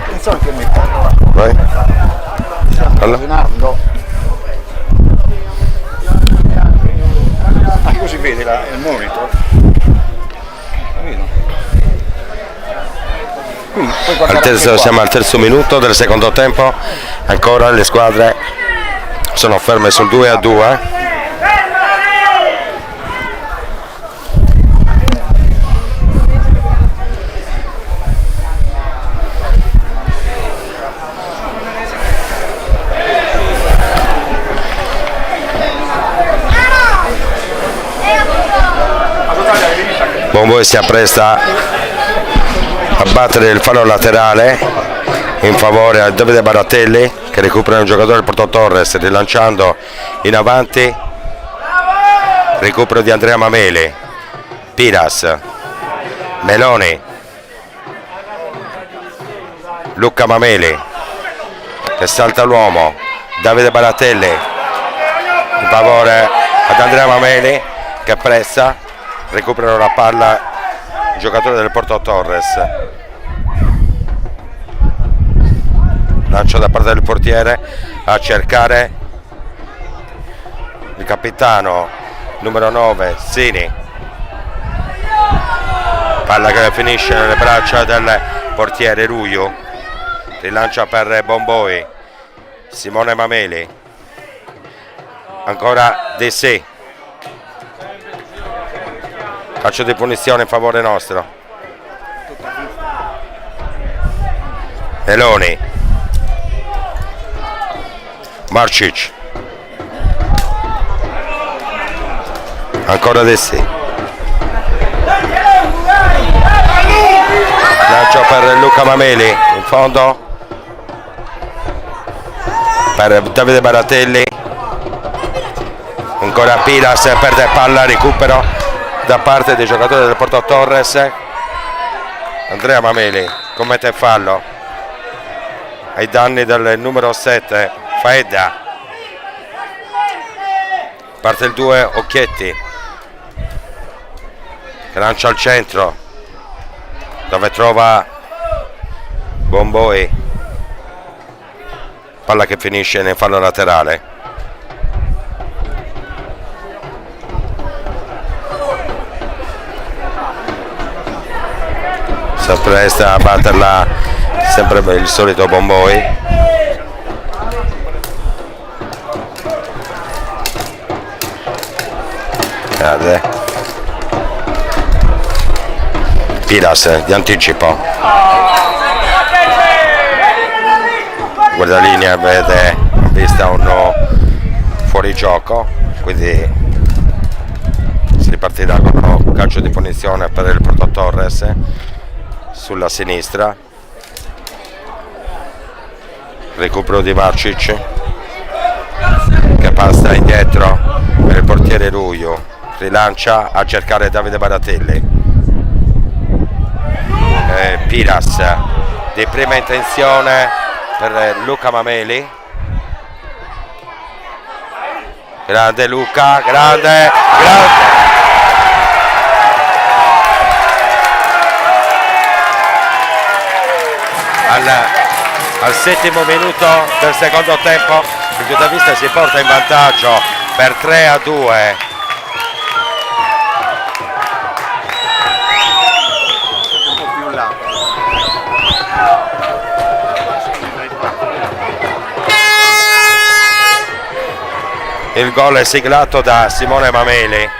Non so che mi parla. Vai. Stiamo rovinando. Ah, così vedi il monitor. Siamo al terzo minuto del secondo tempo, ancora le squadre sono ferme sul 2-2. Bomboi si appresta a battere il fallo laterale in favore a Davide Baratelli, che recupera un giocatore del Porto Torres, rilanciando in avanti. Recupero di Andrea Mameli, Piras, Meloni, Luca Mameli che salta l'uomo, Davide Baratelli in favore ad Andrea Mameli che pressa, recuperano la palla i giocatori del Porto Torres. Lancio da parte del portiere a cercare il capitano numero 9 Sini, palla che finisce nelle braccia del portiere Ruiu, rilancia per Bomboi, Simone Mameli, ancora De Sé, calcio di punizione in favore nostro. Meloni, Marcic, ancora De Sé, lancio per Luca Mameli in fondo per Davide Baratelli, ancora Pilas, perde palla, recupero da parte dei giocatori del Porto Torres. Andrea Mameli commette fallo ai danni del numero 7 Faedda, parte il 2 Occhietti che lancia al centro dove trova Bomboi, palla che finisce nel fallo laterale. Si appresta a batterla sempre il solito Bomboi. Pilas di anticipo, guarda linea, vede vista un fuorigioco, quindi si ripartirà con un calcio di punizione per il Porto Torres sulla sinistra. Recupero di Marcic che passa indietro per il portiere Ruiu, rilancia a cercare Davide Baratelli. Piras di prima intenzione per Luca Mameli, grande Luca, grande. Al settimo minuto del secondo tempo il Tutta si porta in vantaggio per 3-2. Il gol è siglato da Simone Mameli,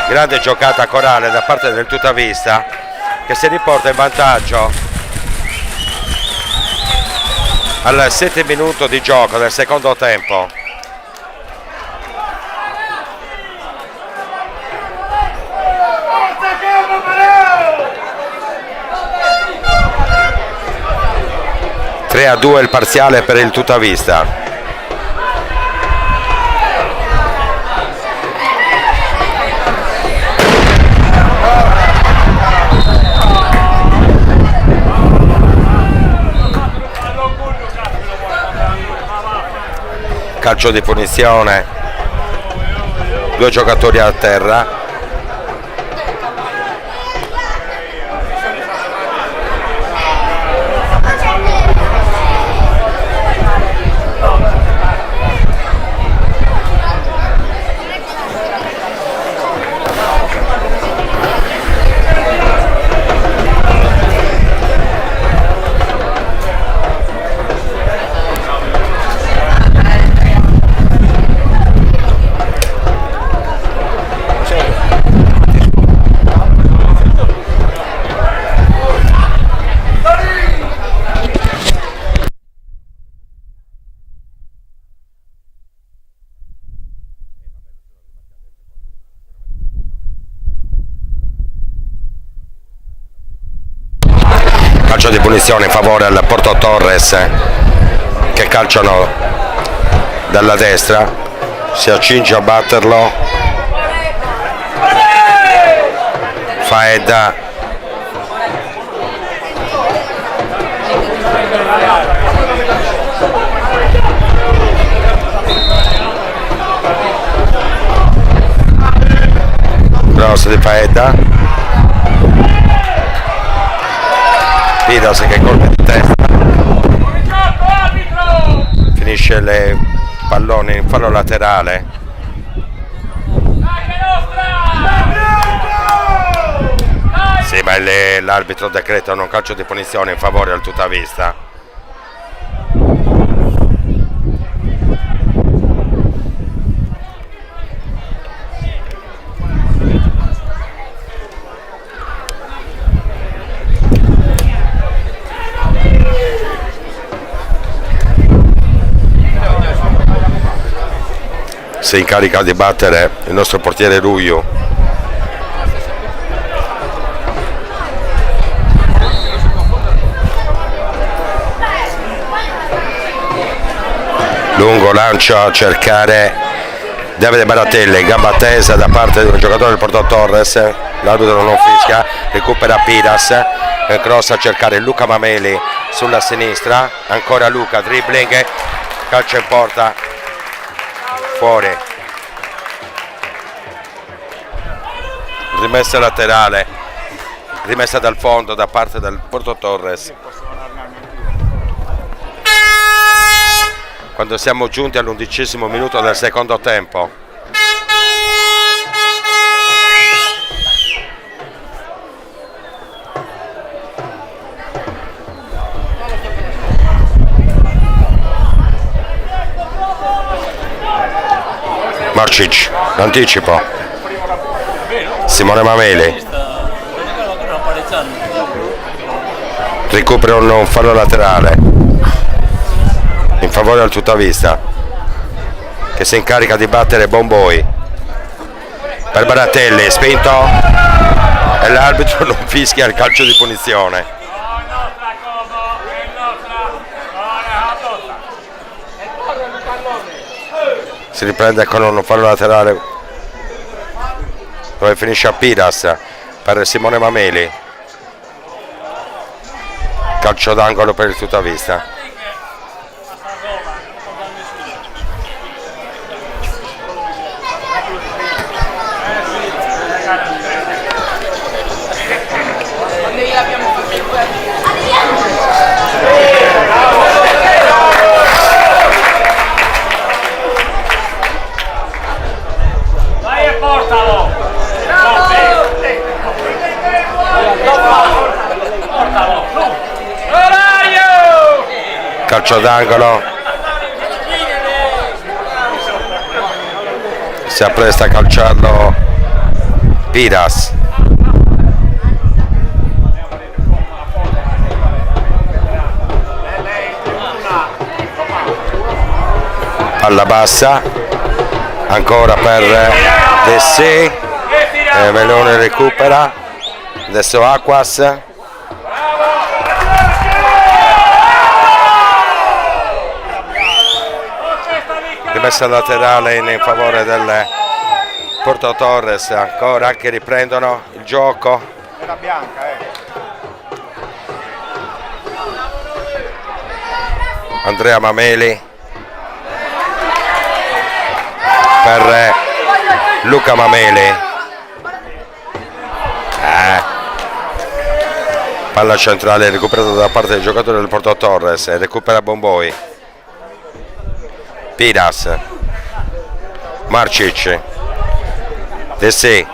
grande giocata corale da parte del Tuttavista che si riporta in vantaggio al 7 minuto di gioco del secondo tempo. A 2 il parziale per il Tuttavista. Calcio di punizione, 2 giocatori a terra. calcio di punizione in favore al Porto Torres, che calciano dalla destra, si accinge a batterlo Faeda. Cross di Faeda, Piras che colpe di testa, finisce le palloni in fallo laterale. Sì, ma l'arbitro decreta un calcio di punizione in favore al Tutavista. Si incarica di battere il nostro portiere Ruiu. Lungo lancio a cercare Davide Baratelli, gamba tesa da parte del giocatore del Porto Torres, l'arbitro non fischia, recupera Piras, cross a cercare Luca Mameli sulla sinistra, ancora Luca, dribbling, calcio in porta, fuori, rimessa laterale, rimessa dal fondo da parte del Porto Torres. Quando siamo giunti all'11° minuto del secondo tempo. Marcic, l'anticipo, Simone Mameli, recupera un fallo laterale in favore al Tutavista, che si incarica di battere Bomboi per Baratelli, spinto, e l'arbitro non fischia il calcio di punizione. Si riprende con un fallo laterale dove finisce a Piras per Simone Mameli, calcio d'angolo per il Tutavista. Calcio d'angolo, si appresta a calciarlo Piras. Palla bassa, ancora per Dessé, Melone recupera, adesso Aquas. Rimessa laterale in favore del Porto Torres, ancora che riprendono il gioco. Era bianca, Andrea Mameli per Luca Mameli, palla centrale recuperata da parte del giocatore del Porto Torres, recupera Bomboi, Piras, Marcic, Dessé,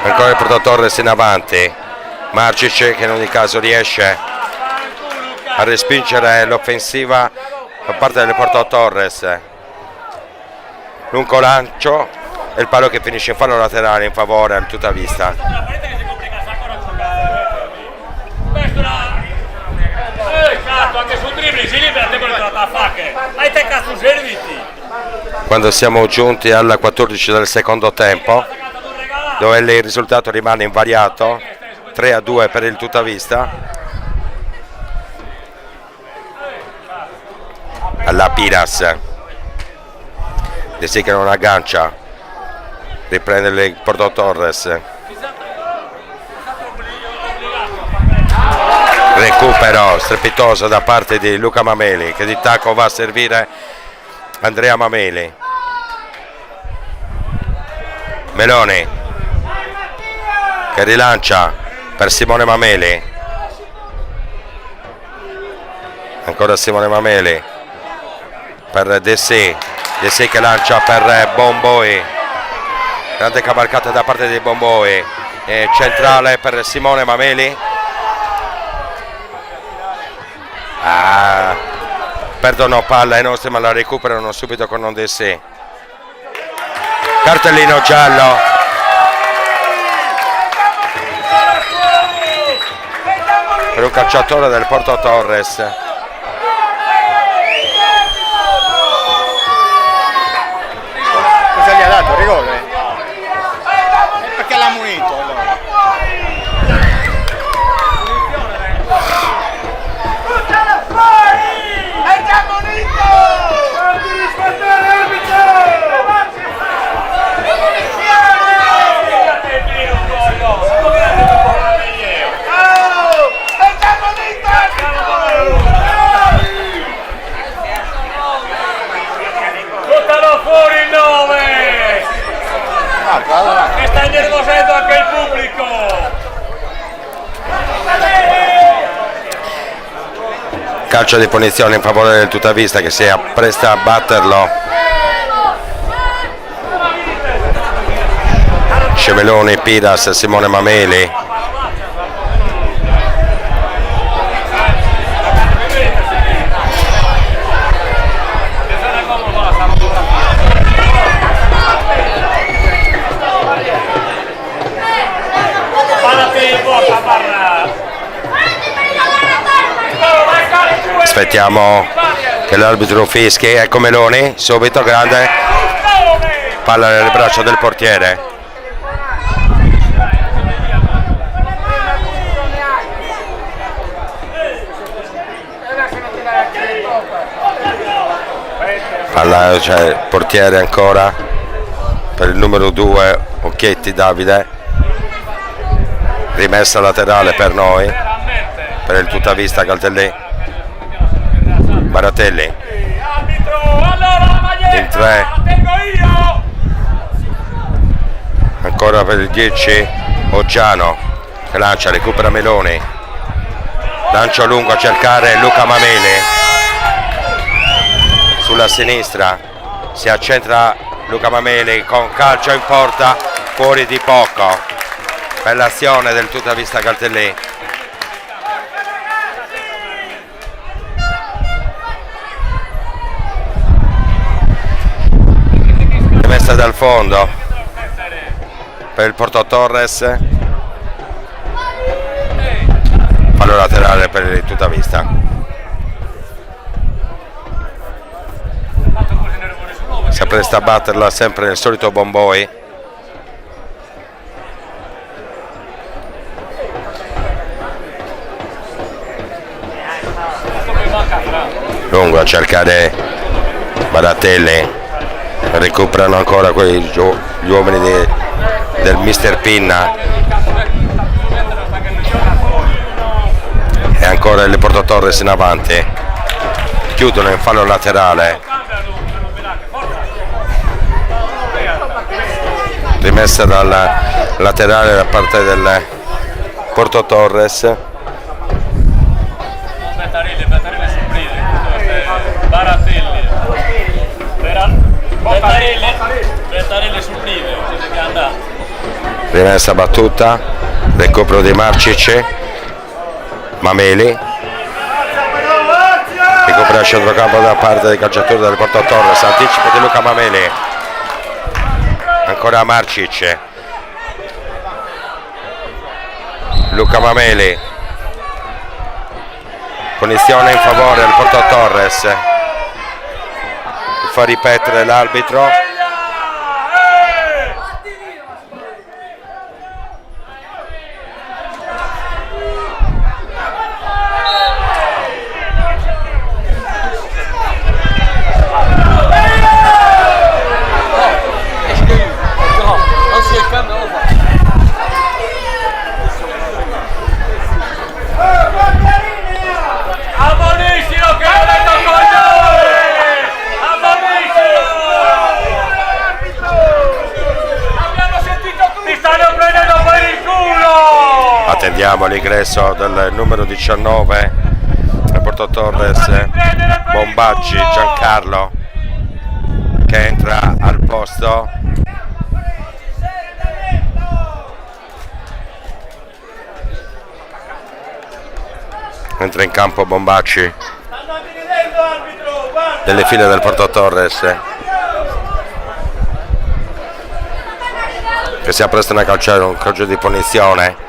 ancora il Porto Torres in avanti, Marcic che in ogni caso riesce a respingere l'offensiva da parte del Porto Torres. Lungo lancio e il palo che finisce in fallo laterale in favore al Tutavista. Quando siamo giunti alla 14 del secondo tempo, dove il risultato rimane invariato, 3-2 per il Tuttavista. Alla Piras, De Sì che non aggancia, riprende il Porto Torres, recupero strepitoso da parte di Luca Mameli, che di tacco va a servire Andrea Mameli. Meloni che rilancia per Simone Mameli, ancora Simone Mameli per De Sì, De Sì che lancia per Bomboi, grande cavalcata da parte di Bomboi, centrale per Simone Mameli. Perdono palla i nostri, ma la recuperano subito con De Sì. Cartellino giallo per un calciatore del Porto Torres. Cosa gli ha dato? Rigore? Perché l'ha munito allora? Buttalo fuori il 9! Che sta innervosendo anche il pubblico! Calcio di punizione in favore del Tuttavista, che si appresta a batterlo. Scemeloni, Piras, Simone Mameli. Aspettiamo che l'arbitro fischi. Ecco Meloni, subito, grande palla nel braccio del portiere. Palla, cioè, portiere ancora per il numero 2 Occhietti Davide, rimessa laterale per noi, per il Tuttavista Caltellì. Baratelli in 3, ancora per il 10 Oggiano che lancia, recupera Meloni, lancio lungo a cercare Luca Mameli, sulla sinistra si accentra Luca Mameli con calcio in porta, fuori di poco per l'azione del Tuttavista Caltellì. Messa dal fondo per il Porto Torres, fallo laterale per il Tuttavista. Si appresta a batterla sempre il solito Bomboi. Lungo a cercare Baratelli, recuperano ancora gli uomini del Mister Pinna, e ancora il Porto Torres in avanti, chiudono in fallo laterale, rimessa dal laterale da parte del Porto Torres. Bertarelli sul Rive, che andà. Rimessa battuta, recupero di Marcic, Mameli, recupera il centrocampo da parte dei calciatori del Porto Torres, anticipo di Luca Mameli, ancora Marcic, Luca Mameli, punizione in favore del Porto Torres, fa ripetere l'arbitro. l'ingresso del numero 19 Porto Torres, Bombacci Giancarlo, che entra al posto. Entra in campo Bombacci nelle file del Porto Torres, che si appresta a calciare un calcio di punizione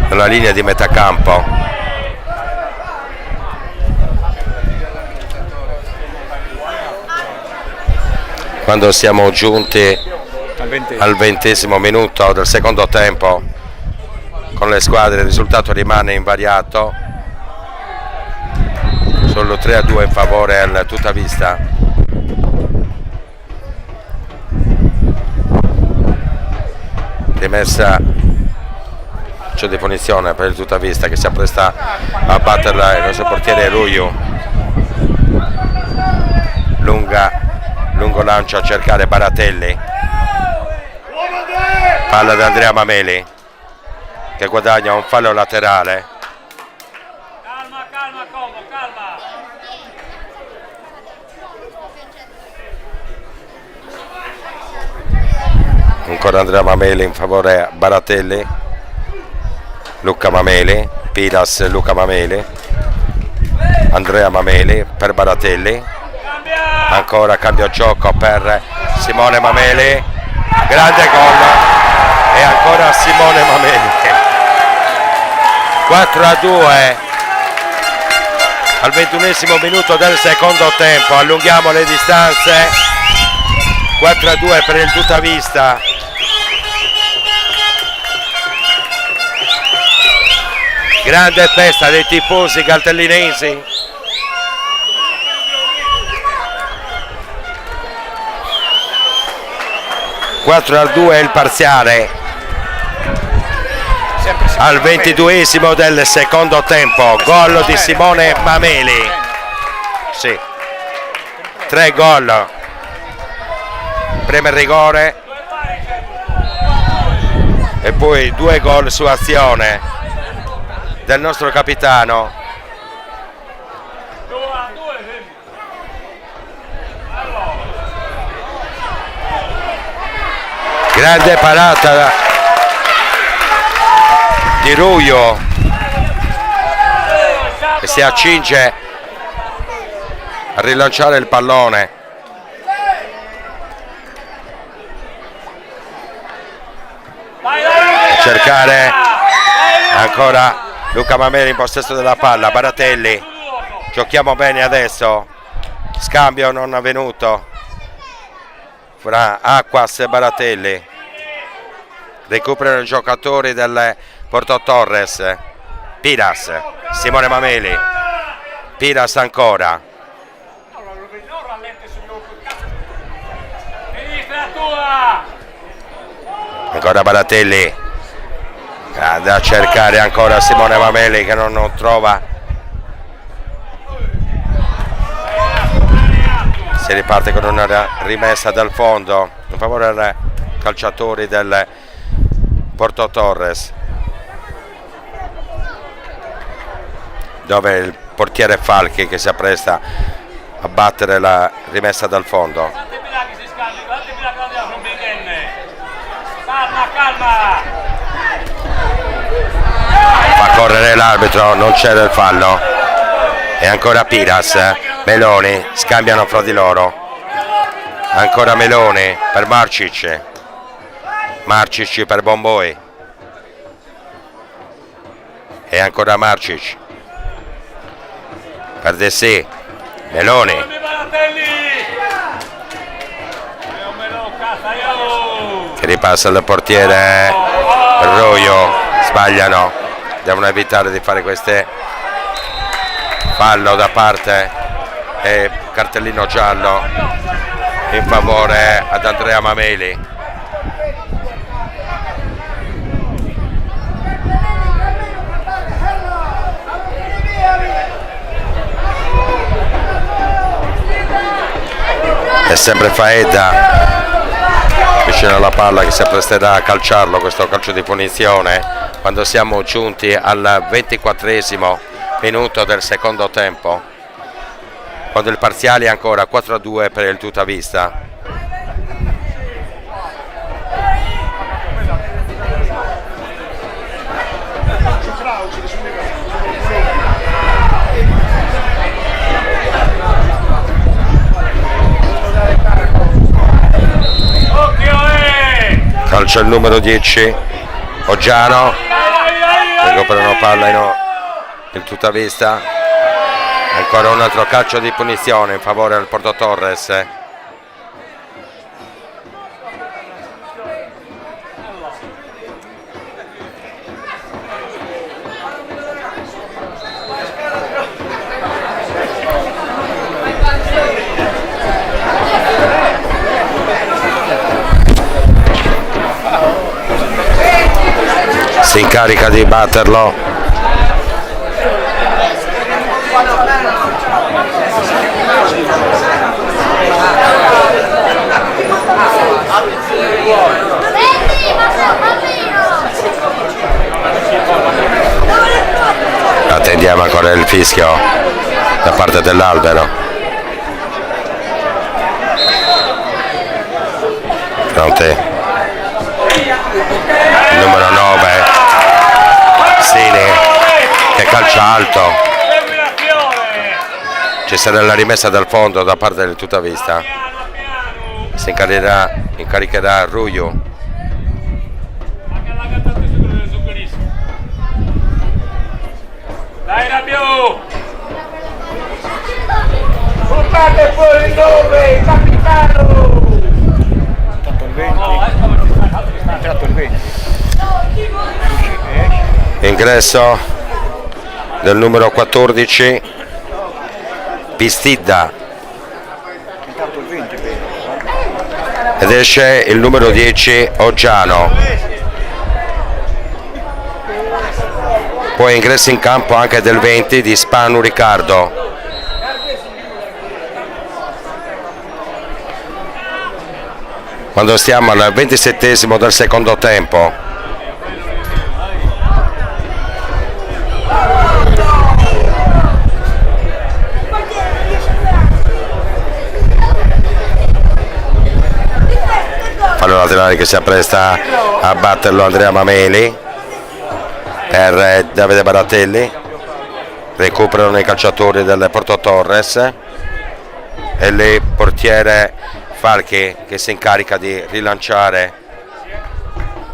nella linea di metà campo. Quando siamo giunti al 20° minuto del secondo tempo, con le squadre il risultato rimane invariato, solo 3-2 in favore al Tuttavista. Rimessa di punizione per il Tuttavista, che si appresta a battere il nostro portiere Ruiu. Lungo lancio a cercare Baratelli, palla da Andrea Mameli, che guadagna un fallo laterale. Calma, Como, calma. Ancora Andrea Mameli in favore a Baratelli. Luca Mameli, Piras, Luca Mameli, Andrea Mameli per Baratelli. Ancora cambio gioco per Simone Mameli, grande gol, e ancora Simone Mameli. 4-2 al 21° minuto del secondo tempo, allunghiamo le distanze. 4-2 per il Tuttavista. Grande festa dei tifosi galtellinesi. (4-2) il parziale al 22° del secondo tempo. Gol di Simone Mameli. Sì, 3 gol. Preme il rigore e poi 2 gol su azione del nostro capitano. Grande parata di Ruiu, che si accinge a rilanciare il pallone. Cercare ancora Luca Mameli in possesso della palla. Baratelli, giochiamo bene adesso, scambio non avvenuto fra Acquas e Baratelli. Recuperano i giocatori del Porto Torres. Piras, Simone Mameli, Piras ancora. Ancora Baratelli, da cercare ancora Simone Mameli, che non trova. Si riparte con una rimessa dal fondo in favore dei calciatori del Porto Torres, dove il portiere Falchi che si appresta a battere la rimessa dal fondo. Fa correre l'arbitro, non c'è del fallo. E ancora Piras, Meloni, scambiano fra di loro. Ancora Meloni per Marcic, Marcic per Bomboi. E ancora Marcic per De Sì, Meloni. Che ripassa il portiere Ruiu, sbagliano, devono evitare di fare queste fallo da parte e cartellino giallo in favore ad Andrea Mameli. È sempre Faeda vicino alla palla, che si appresterà a calciarlo questo calcio di punizione. quando siamo giunti al 24esimo minuto del secondo tempo, quando il parziale è ancora 4-2 per il Tutavista. Calcio il numero 10, Oggiano, recuperano palla il Tutavista, ancora un altro calcio di punizione in favore del Porto Torres. Si incarica di batterlo attendiamo ancora il fischio da parte dell'Albero. Pronti? Il numero 9 Sini che calcia alto, ci sarà la rimessa dal fondo da parte del Tutavista, si incaricherà Ruiu. Dai Rabiu! Buttate fuori il 9, capitano! Tanto il 20. Tratto il 20. Ingresso del numero 14 Pistidda Tanto il 20. ed esce il numero 10 Oggiano. Poi ingresso in campo anche del 20 di Spanu Riccardo. Quando stiamo al 27esimo del secondo tempo. Fallo laterale che si appresta a batterlo Andrea Mameli per Davide Baratelli, recuperano i calciatori del Porto Torres e lì portiere Falchi che si incarica di rilanciare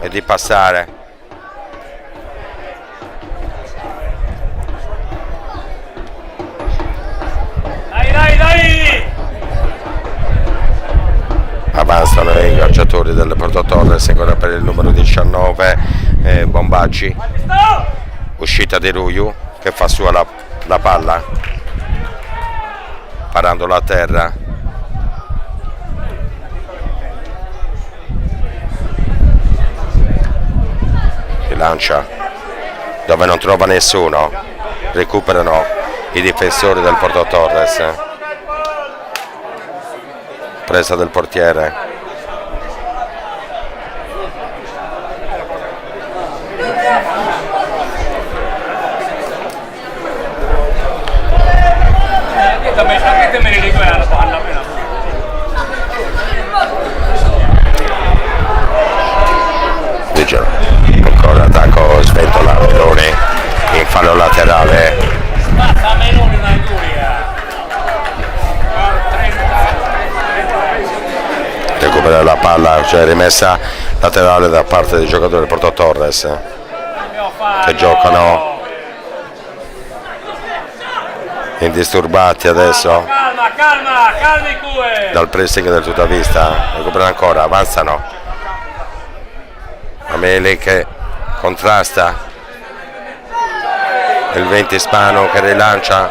e di passare. Dai! Avanzano i calciatori del Porto Torres ancora per il numero 19 Bombacci, uscita di Ruiu che fa sua la palla parandola a terra. Rilancia dove non trova nessuno, recuperano i difensori del Porto Torres. Presa del portiere. Ancora attacco sventolato Meloni in fallo laterale. Recupera la palla, cioè rimessa laterale da parte dei giocatori del Porto Torres che giocano indisturbati adesso dal pressing del Tutavista. Recuperano ancora, avanzano. Ameli che contrasta, il 20 Spano che rilancia,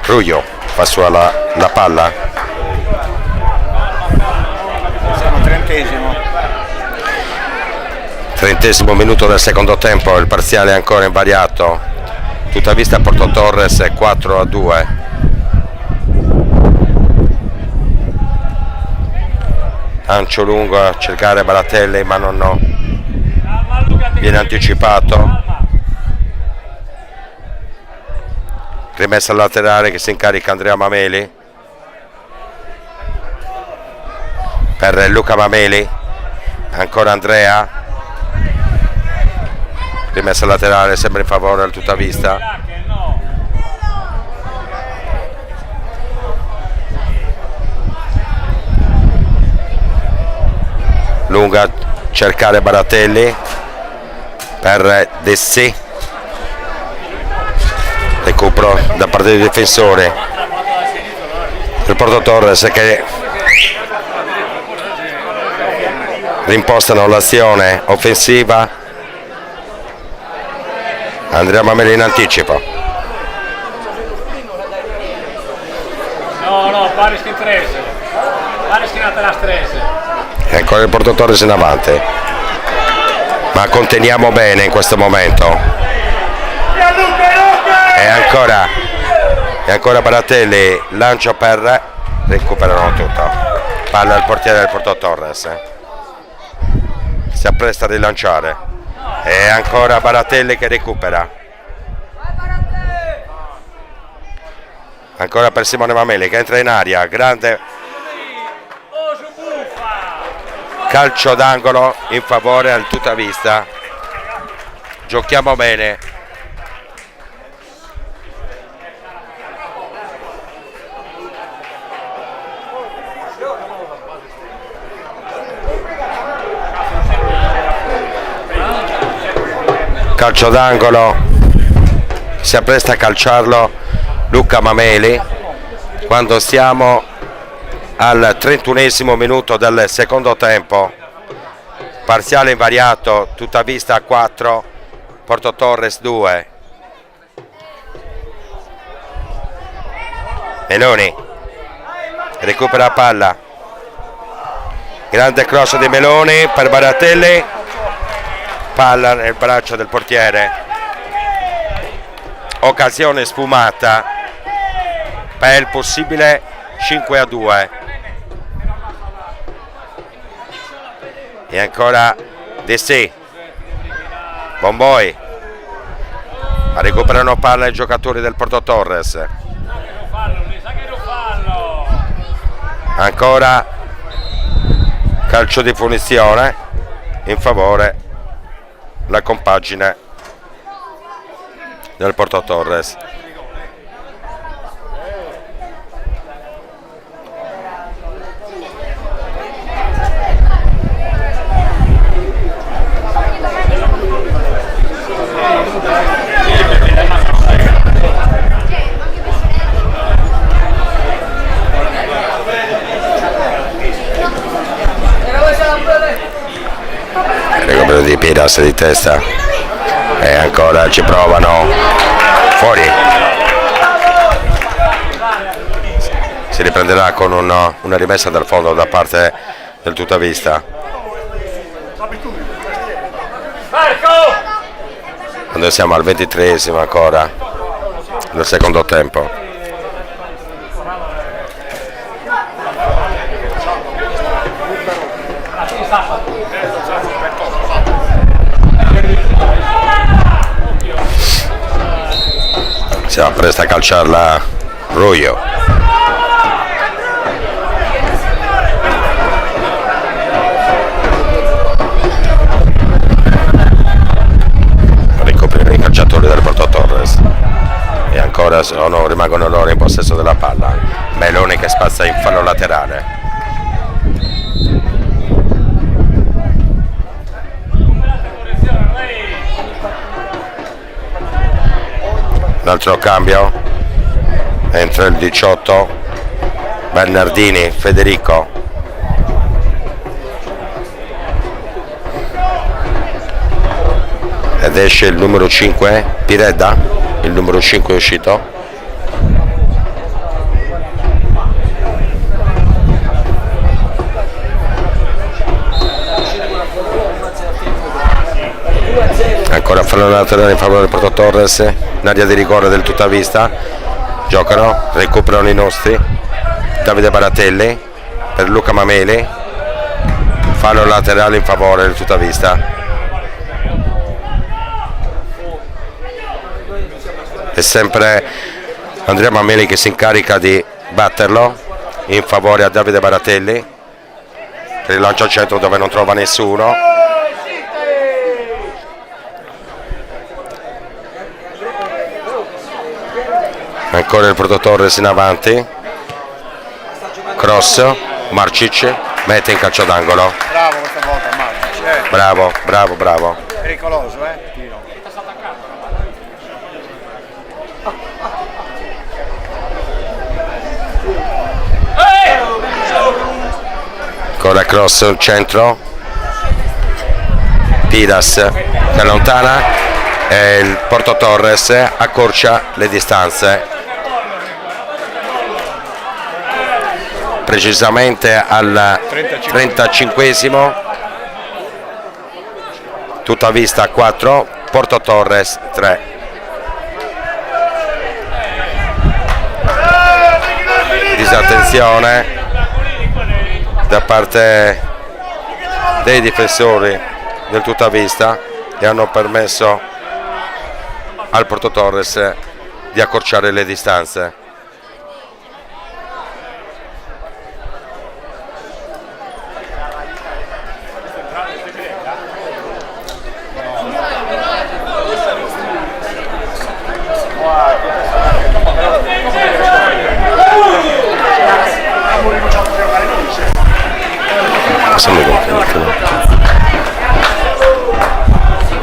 Ruiu fa sua la palla. Siamo al 30° minuto del secondo tempo, il parziale è ancora invariato, Tutavista Porto Torres 4-2. lancio lungo a cercare Baratelli, ma non viene anticipato. Rimessa al laterale che si incarica Andrea Mameli per Luca Mameli, ancora Andrea, rimessa al laterale sempre in favore del Tuttavista. Lunga cercare Baratelli per Dessì, recupero da parte dei difensori del Porto Torres che rimpostano l'azione offensiva. Andrea Mameli in anticipo. No, Parischi in 3. Parischi atrás 3. E ancora il Porto Torres in avanti, ma conteniamo bene in questo momento. E ancora Baratelli, lancio per, recuperano tutto, palla al portiere del Porto Torres, si appresta a rilanciare e ancora Baratelli che recupera, ancora per Simone Mameli che entra in aria, grande calcio d'angolo in favore al Tuttavista. Giochiamo bene. Calcio d'angolo, si appresta a calciarlo Luca Mameli quando siamo al 31esimo minuto del secondo tempo, parziale invariato, Tuttavista 4, Porto Torres 2. Meloni recupera palla, grande cross di Meloni per Baratelli, palla nel braccio del portiere, occasione sfumata per il possibile 5-2. E ancora Dessì, Bomboi, ma recuperano palla i giocatori del Porto Torres. Ancora calcio di punizione in favore la compagine del Porto Torres. Recupero di Piras di testa e ancora ci provano, fuori, si riprenderà con una rimessa dal fondo da parte del Tuttavista. Quando siamo al 23esimo ancora del secondo tempo. Si appresta a calciarla Ruio. Ricoprire i calciatori del Porto Torres e ancora rimangono loro in possesso della palla. Meloni che spazza in fallo laterale. L'altro cambio, entra il 18, Bernardini, Federico. Ed esce il numero 5, Piredda, il numero 5 è uscito. Ancora fallo laterale in favore del Porto Torres, in area di rigore del Tuttavista, giocano, recuperano i nostri, Davide Baratelli per Luca Mameli, fallo laterale in favore del Tuttavista. È sempre Andrea Mameli che si incarica di batterlo in favore a Davide Baratelli, che rilancia al centro dove non trova nessuno. Ancora il Porto Torres in avanti, cross, Marcic mette in calcio d'angolo. Bravo questa volta Marcic. Bravo, bravo, bravo. Pericoloso, Tino. Ancora cross al centro, Piras che allontana e il Porto Torres accorcia le distanze. Precisamente al 35esimo, Tuttavista 4, Porto Torres 3. Disattenzione da parte dei difensori del Tuttavista che hanno permesso al Porto Torres di accorciare le distanze.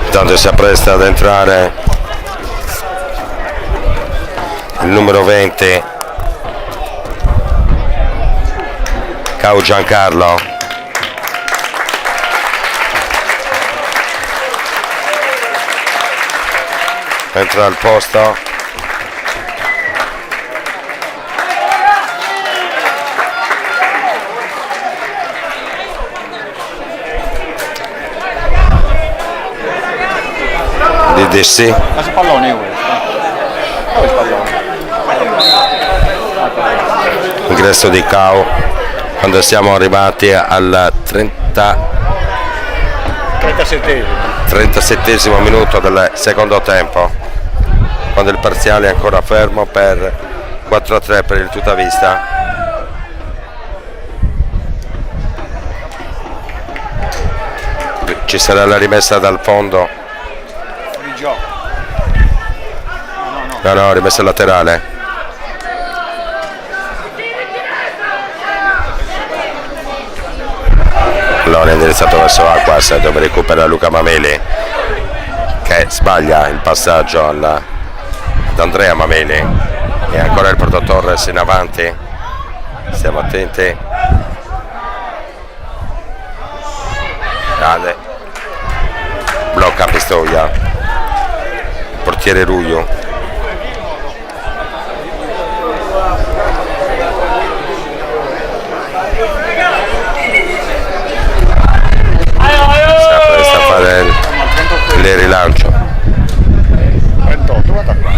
Intanto si appresta ad entrare il numero 20 Cao Giancarlo. Entra al posto di Dessi. Ma se pallone è questo? Dove è il pallone? Ingresso di Cao quando siamo arrivati al 37esimo minuto del secondo tempo, quando il parziale è ancora fermo per 4-3 per il Tuttavista. Ci sarà la rimessa dal fondo. Fuori gioco. No, rimessa laterale. Pallone indirizzato verso Acquas, dove recupera Luca Mameli, che sbaglia il passaggio ad Andrea Mameli. E ancora il Porto Torres in avanti. Stiamo attenti. Grande. Blocca Pistoia. Portiere Ruglio. Sta a fare il rilancio. 38, guarda qua.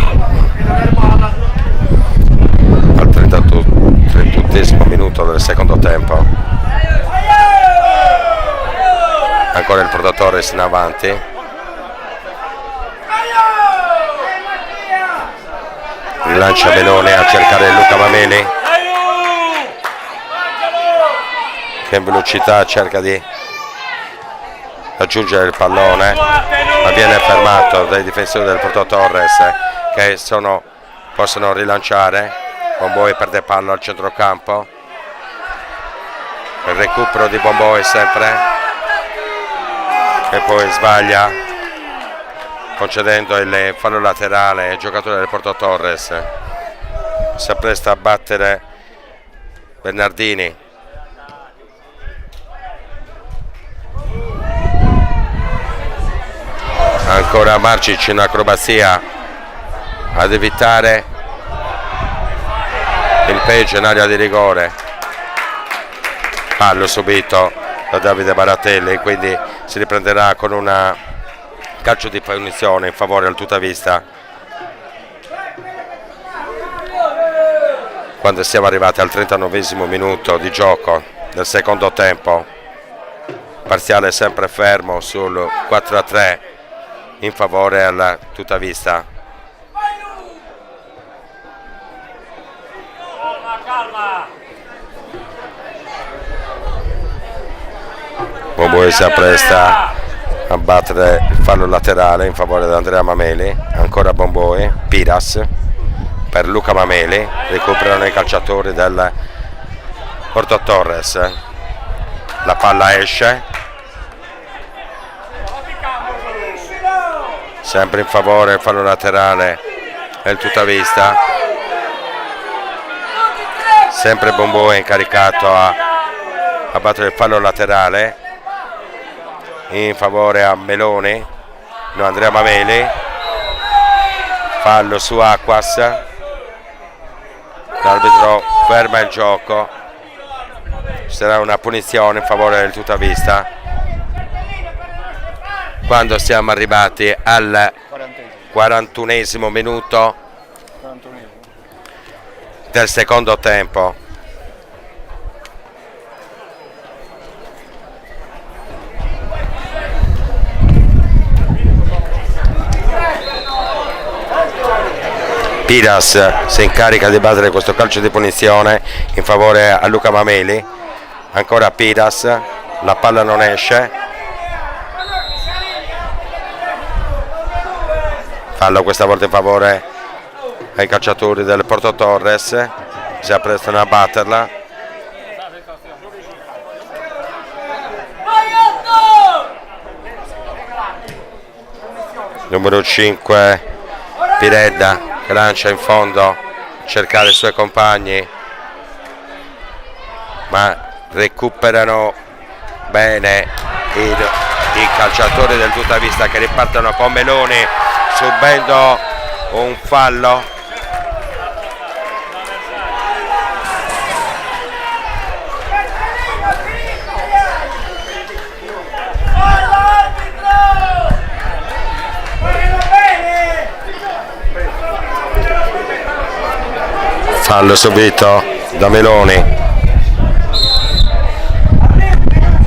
Al 38esimo minuto del secondo tempo. Ancora il Porto Torres in avanti. Rilancia Melone a cercare Luca Mameli, che in velocità cerca di raggiungere il pallone, ma viene fermato dai difensori del Porto Torres, che possono rilanciare. Bomboi perde palla al centrocampo, il recupero di Bomboi sempre, e poi sbaglia concedendo il fallo laterale al giocatore del Porto Torres. Si appresta a battere Bernardini. Ancora Marcic in acrobazia ad evitare il peggio in area di rigore. Fallo subito da Davide Baratelli, quindi si riprenderà con una calcio di punizione in favore al Tuttavista, quando siamo arrivati al 39esimo minuto di gioco del secondo tempo. parziale sempre fermo sul 4-3 in favore alla tutta vista. Bomboe si appresta a battere il fallo laterale in favore di Andrea Mameli. Ancora Bomboe, Piras per Luca Mameli, recuperano i calciatori del Porto Torres. La palla esce, sempre in favore del fallo laterale del tutta vista. Sempre Bomboe incaricato a battere il fallo laterale in favore a Meloni, no, Andrea Mameli. Fallo su Acquas, l'arbitro ferma il gioco, ci sarà una punizione in favore del tutta vista quando siamo arrivati al 41esimo minuto del secondo tempo. Piras si incarica di battere questo calcio di punizione in favore a Luca Mameli. Ancora Piras, la palla non esce. Fallo questa volta in favore ai calciatori del Porto Torres, si apprestano a batterla. Numero 5 Piredda che lancia in fondo a cercare i suoi compagni, ma recuperano bene i calciatori del tutta vista che ripartono con Meloni subendo un fallo. Fallo subito da Meloni.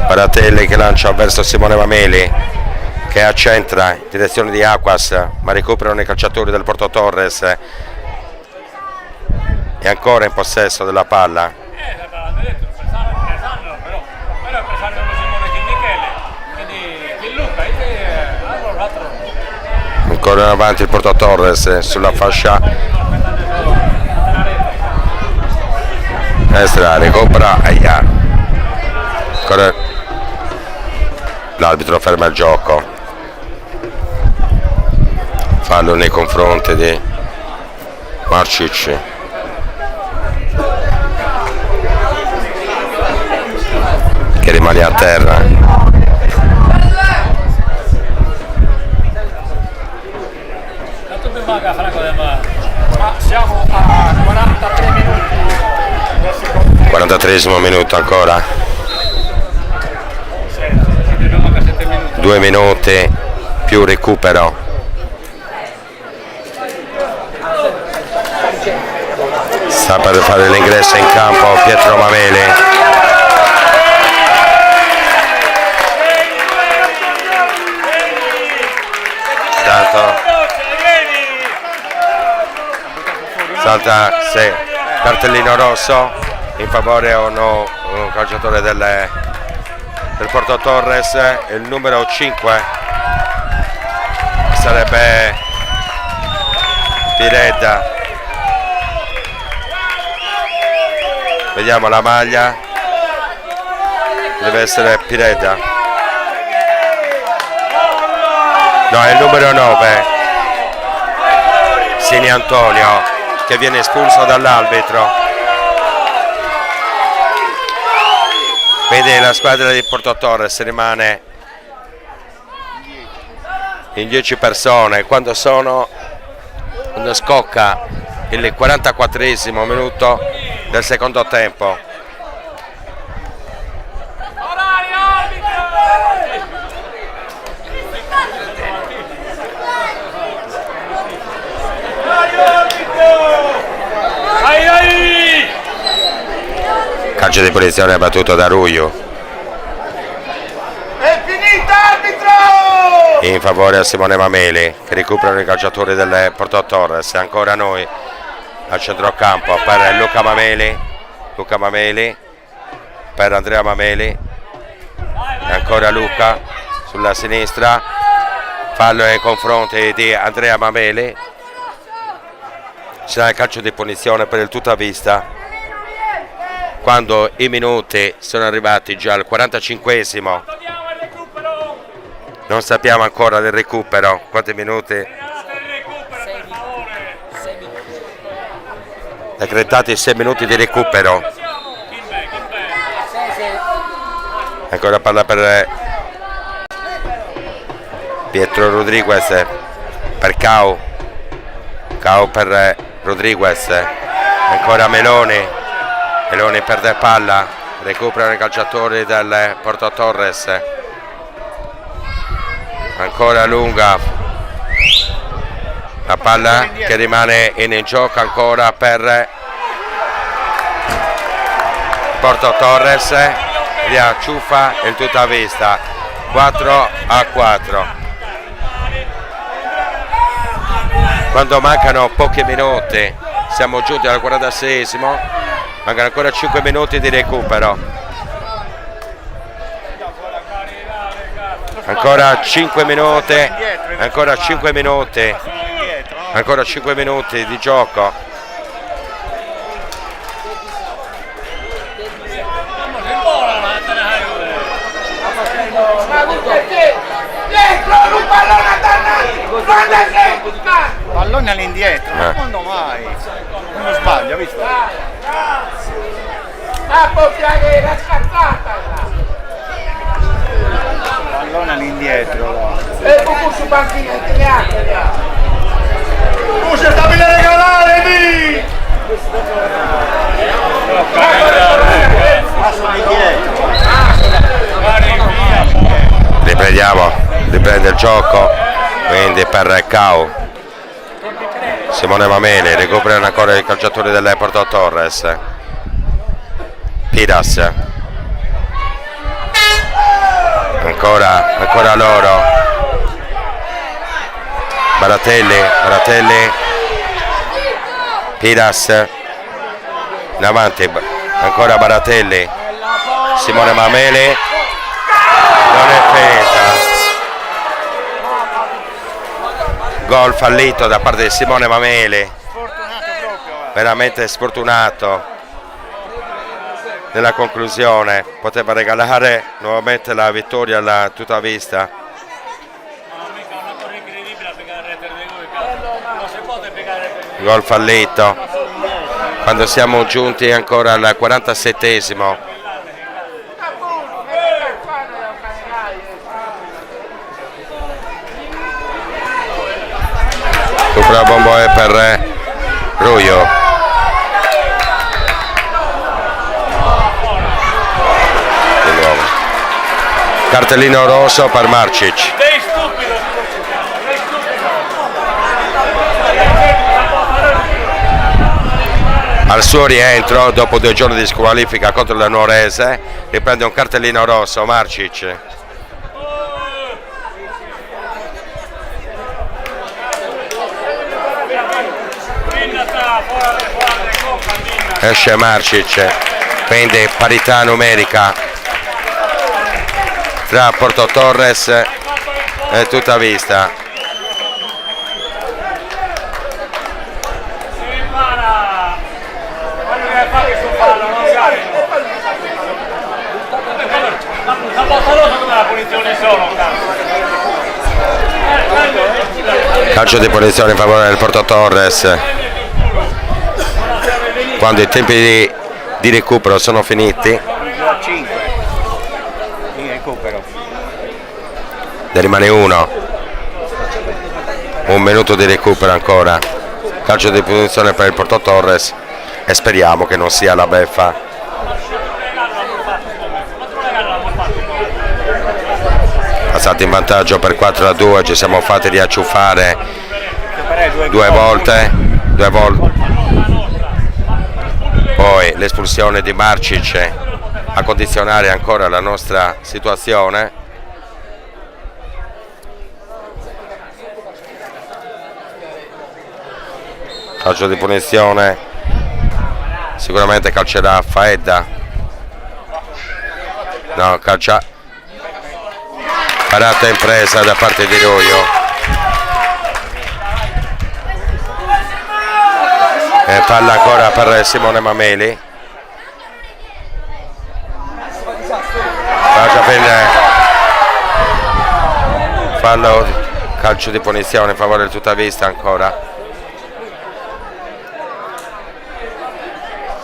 Baratelli che lancia verso Simone Mameli che accentra in direzione di Acquas, ma recuperano i calciatori del Porto Torres. È ancora in possesso della palla. Ancora in avanti il Porto Torres sulla fascia destra, recupera Aia. Ancora l'arbitro ferma il gioco. Fallo nei confronti di Marcic. Che rimane a terra. Siamo a 43 minuti. 43esimo minuto ancora. 2 minuti più recupero. Sta per fare l'ingresso in campo Pietro Mameli. Tanto salta cartellino rosso in favore o no un calciatore del Porto Torres. Il numero 5 sarebbe Piredda. Vediamo la maglia, deve essere Piredda. No, è il numero 9 Sini Antonio che viene espulso dall'arbitro. Quindi la squadra di Porto Torres rimane in 10 persone quando scocca il 44esimo minuto del secondo tempo. Calcio di punizione battuto da Ruiu. in favore a Simone Mameli che recuperano i calciatori del Porto Torres. Ancora noi al centrocampo per Luca Mameli per Andrea Mameli, ancora Luca sulla sinistra, fallo nei confronti di Andrea Mameli, c'è il calcio di punizione per il Tuttavista quando i minuti sono arrivati già al 45esimo. Non sappiamo ancora del recupero, quanti minuti? Decretati 6 minuti di recupero. Ancora palla per Pietro Rodriguez, per Cao per Rodriguez, ancora Meloni perde palla, recuperano i calciatori del Porto Torres, ancora lunga la palla che rimane in gioco ancora per Porto Torres, via ciuffa il Tuttavista, 4-4. Quando mancano pochi minuti, siamo giunti al 46esimo, mancano ancora 5 minuti di recupero, ancora 5 minuti, ancora 5 minuti di gioco. Pallone all'indietro, ma quando mai? Non sbaglio, visto? Pallone all'indietro. Scusa, stabile regalare lì! Riprende il gioco, quindi per Cao. Simone Mameli recuperano ancora i calciatori del Porto Torres. Piras, ancora loro. Baratelli, Piras in avanti, ancora Baratelli, Simone Mameli, non è finita. Gol fallito da parte di Simone Mameli, veramente sfortunato nella conclusione, poteva regalare nuovamente la vittoria alla Tuttavista. Gol fallito quando siamo giunti ancora al 47esimo. La bomba è per Ruio. Di nuovo. Cartellino rosso per Marčić. Al suo rientro, dopo 2 giorni di squalifica contro la Nuorese, riprende un cartellino rosso Marčić. Esce Marčić, quindi parità numerica tra Porto Torres e Tuttavista. Calcio di punizione in favore del Porto Torres. Quando i tempi di recupero sono finiti, ne rimane uno, 1 minuto di recupero ancora, calcio di punizione per il Porto Torres e speriamo che non sia la beffa. Passati in vantaggio per 4-2, ci siamo fatti riacciuffare 2 volte. Poi l'espulsione di Marčić a condizionare ancora la nostra situazione. calcio di punizione, sicuramente calcerà Faedda, no, calcia, parata impresa da parte di Roio, e palla ancora per Simone Mameli, fallo, calcio di punizione in favore del Tuttavista ancora.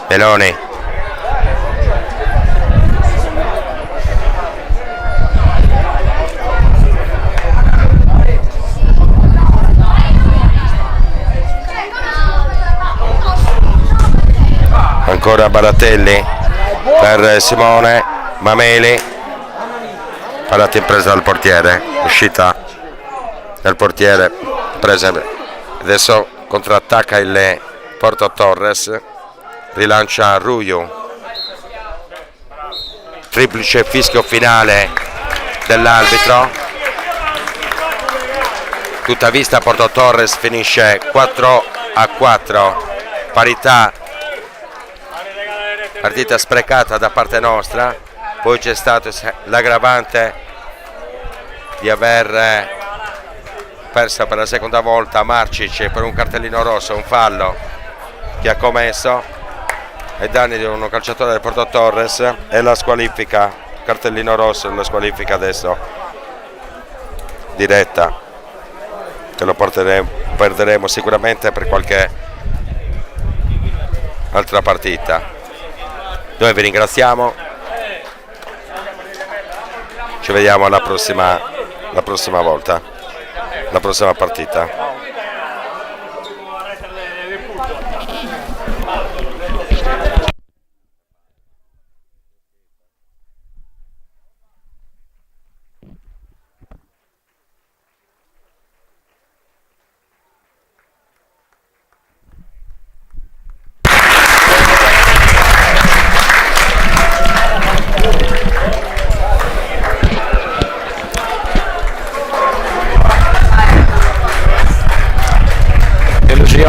Meloni, ancora Baratelli per Simone Mameli, parata impresa dal portiere, uscita del portiere, presa, adesso contrattacca il Porto Torres, rilancia Ruiu, triplice fischio finale dell'arbitro, Tuttavista Porto Torres finisce 4-4, parità, partita sprecata da parte nostra, poi c'è stato l'aggravante di aver perso per la seconda volta Marcic per un cartellino rosso, un fallo che ha commesso ai danni di un calciatore del Porto Torres, e la squalifica, cartellino rosso, la squalifica adesso diretta, che lo perderemo sicuramente per qualche altra partita. Noi vi ringraziamo, ci vediamo la prossima volta, la prossima partita.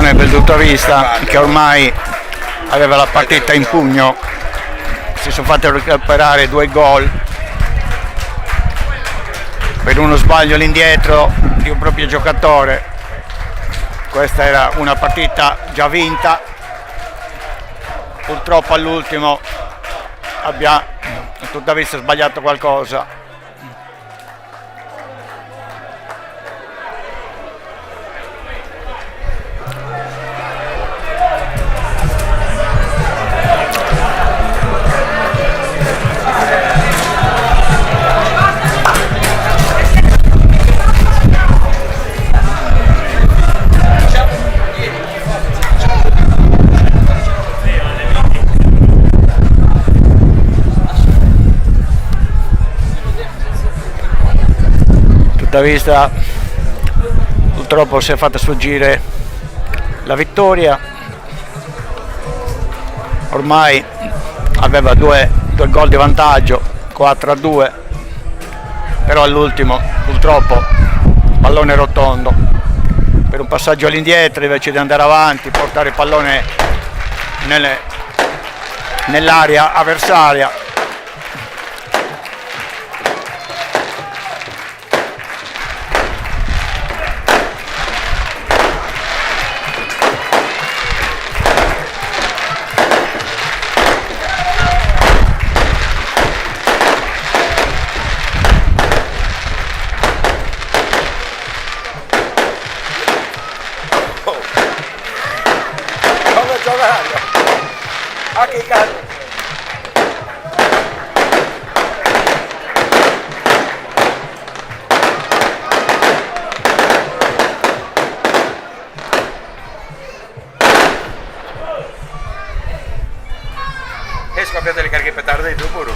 Per il Tuttavista, che ormai aveva la partita in pugno, si sono fatti recuperare 2 gol per uno sbaglio all'indietro di un proprio giocatore. Questa era una partita già vinta, purtroppo all'ultimo il Tuttavista ha sbagliato qualcosa. Tuttavista purtroppo si è fatta sfuggire la vittoria, ormai aveva due gol di vantaggio, 4-2, però all'ultimo purtroppo pallone rotondo per un passaggio all'indietro invece di andare avanti, portare il pallone nell'area avversaria. Scoppiate le cariche petarde di tu pure,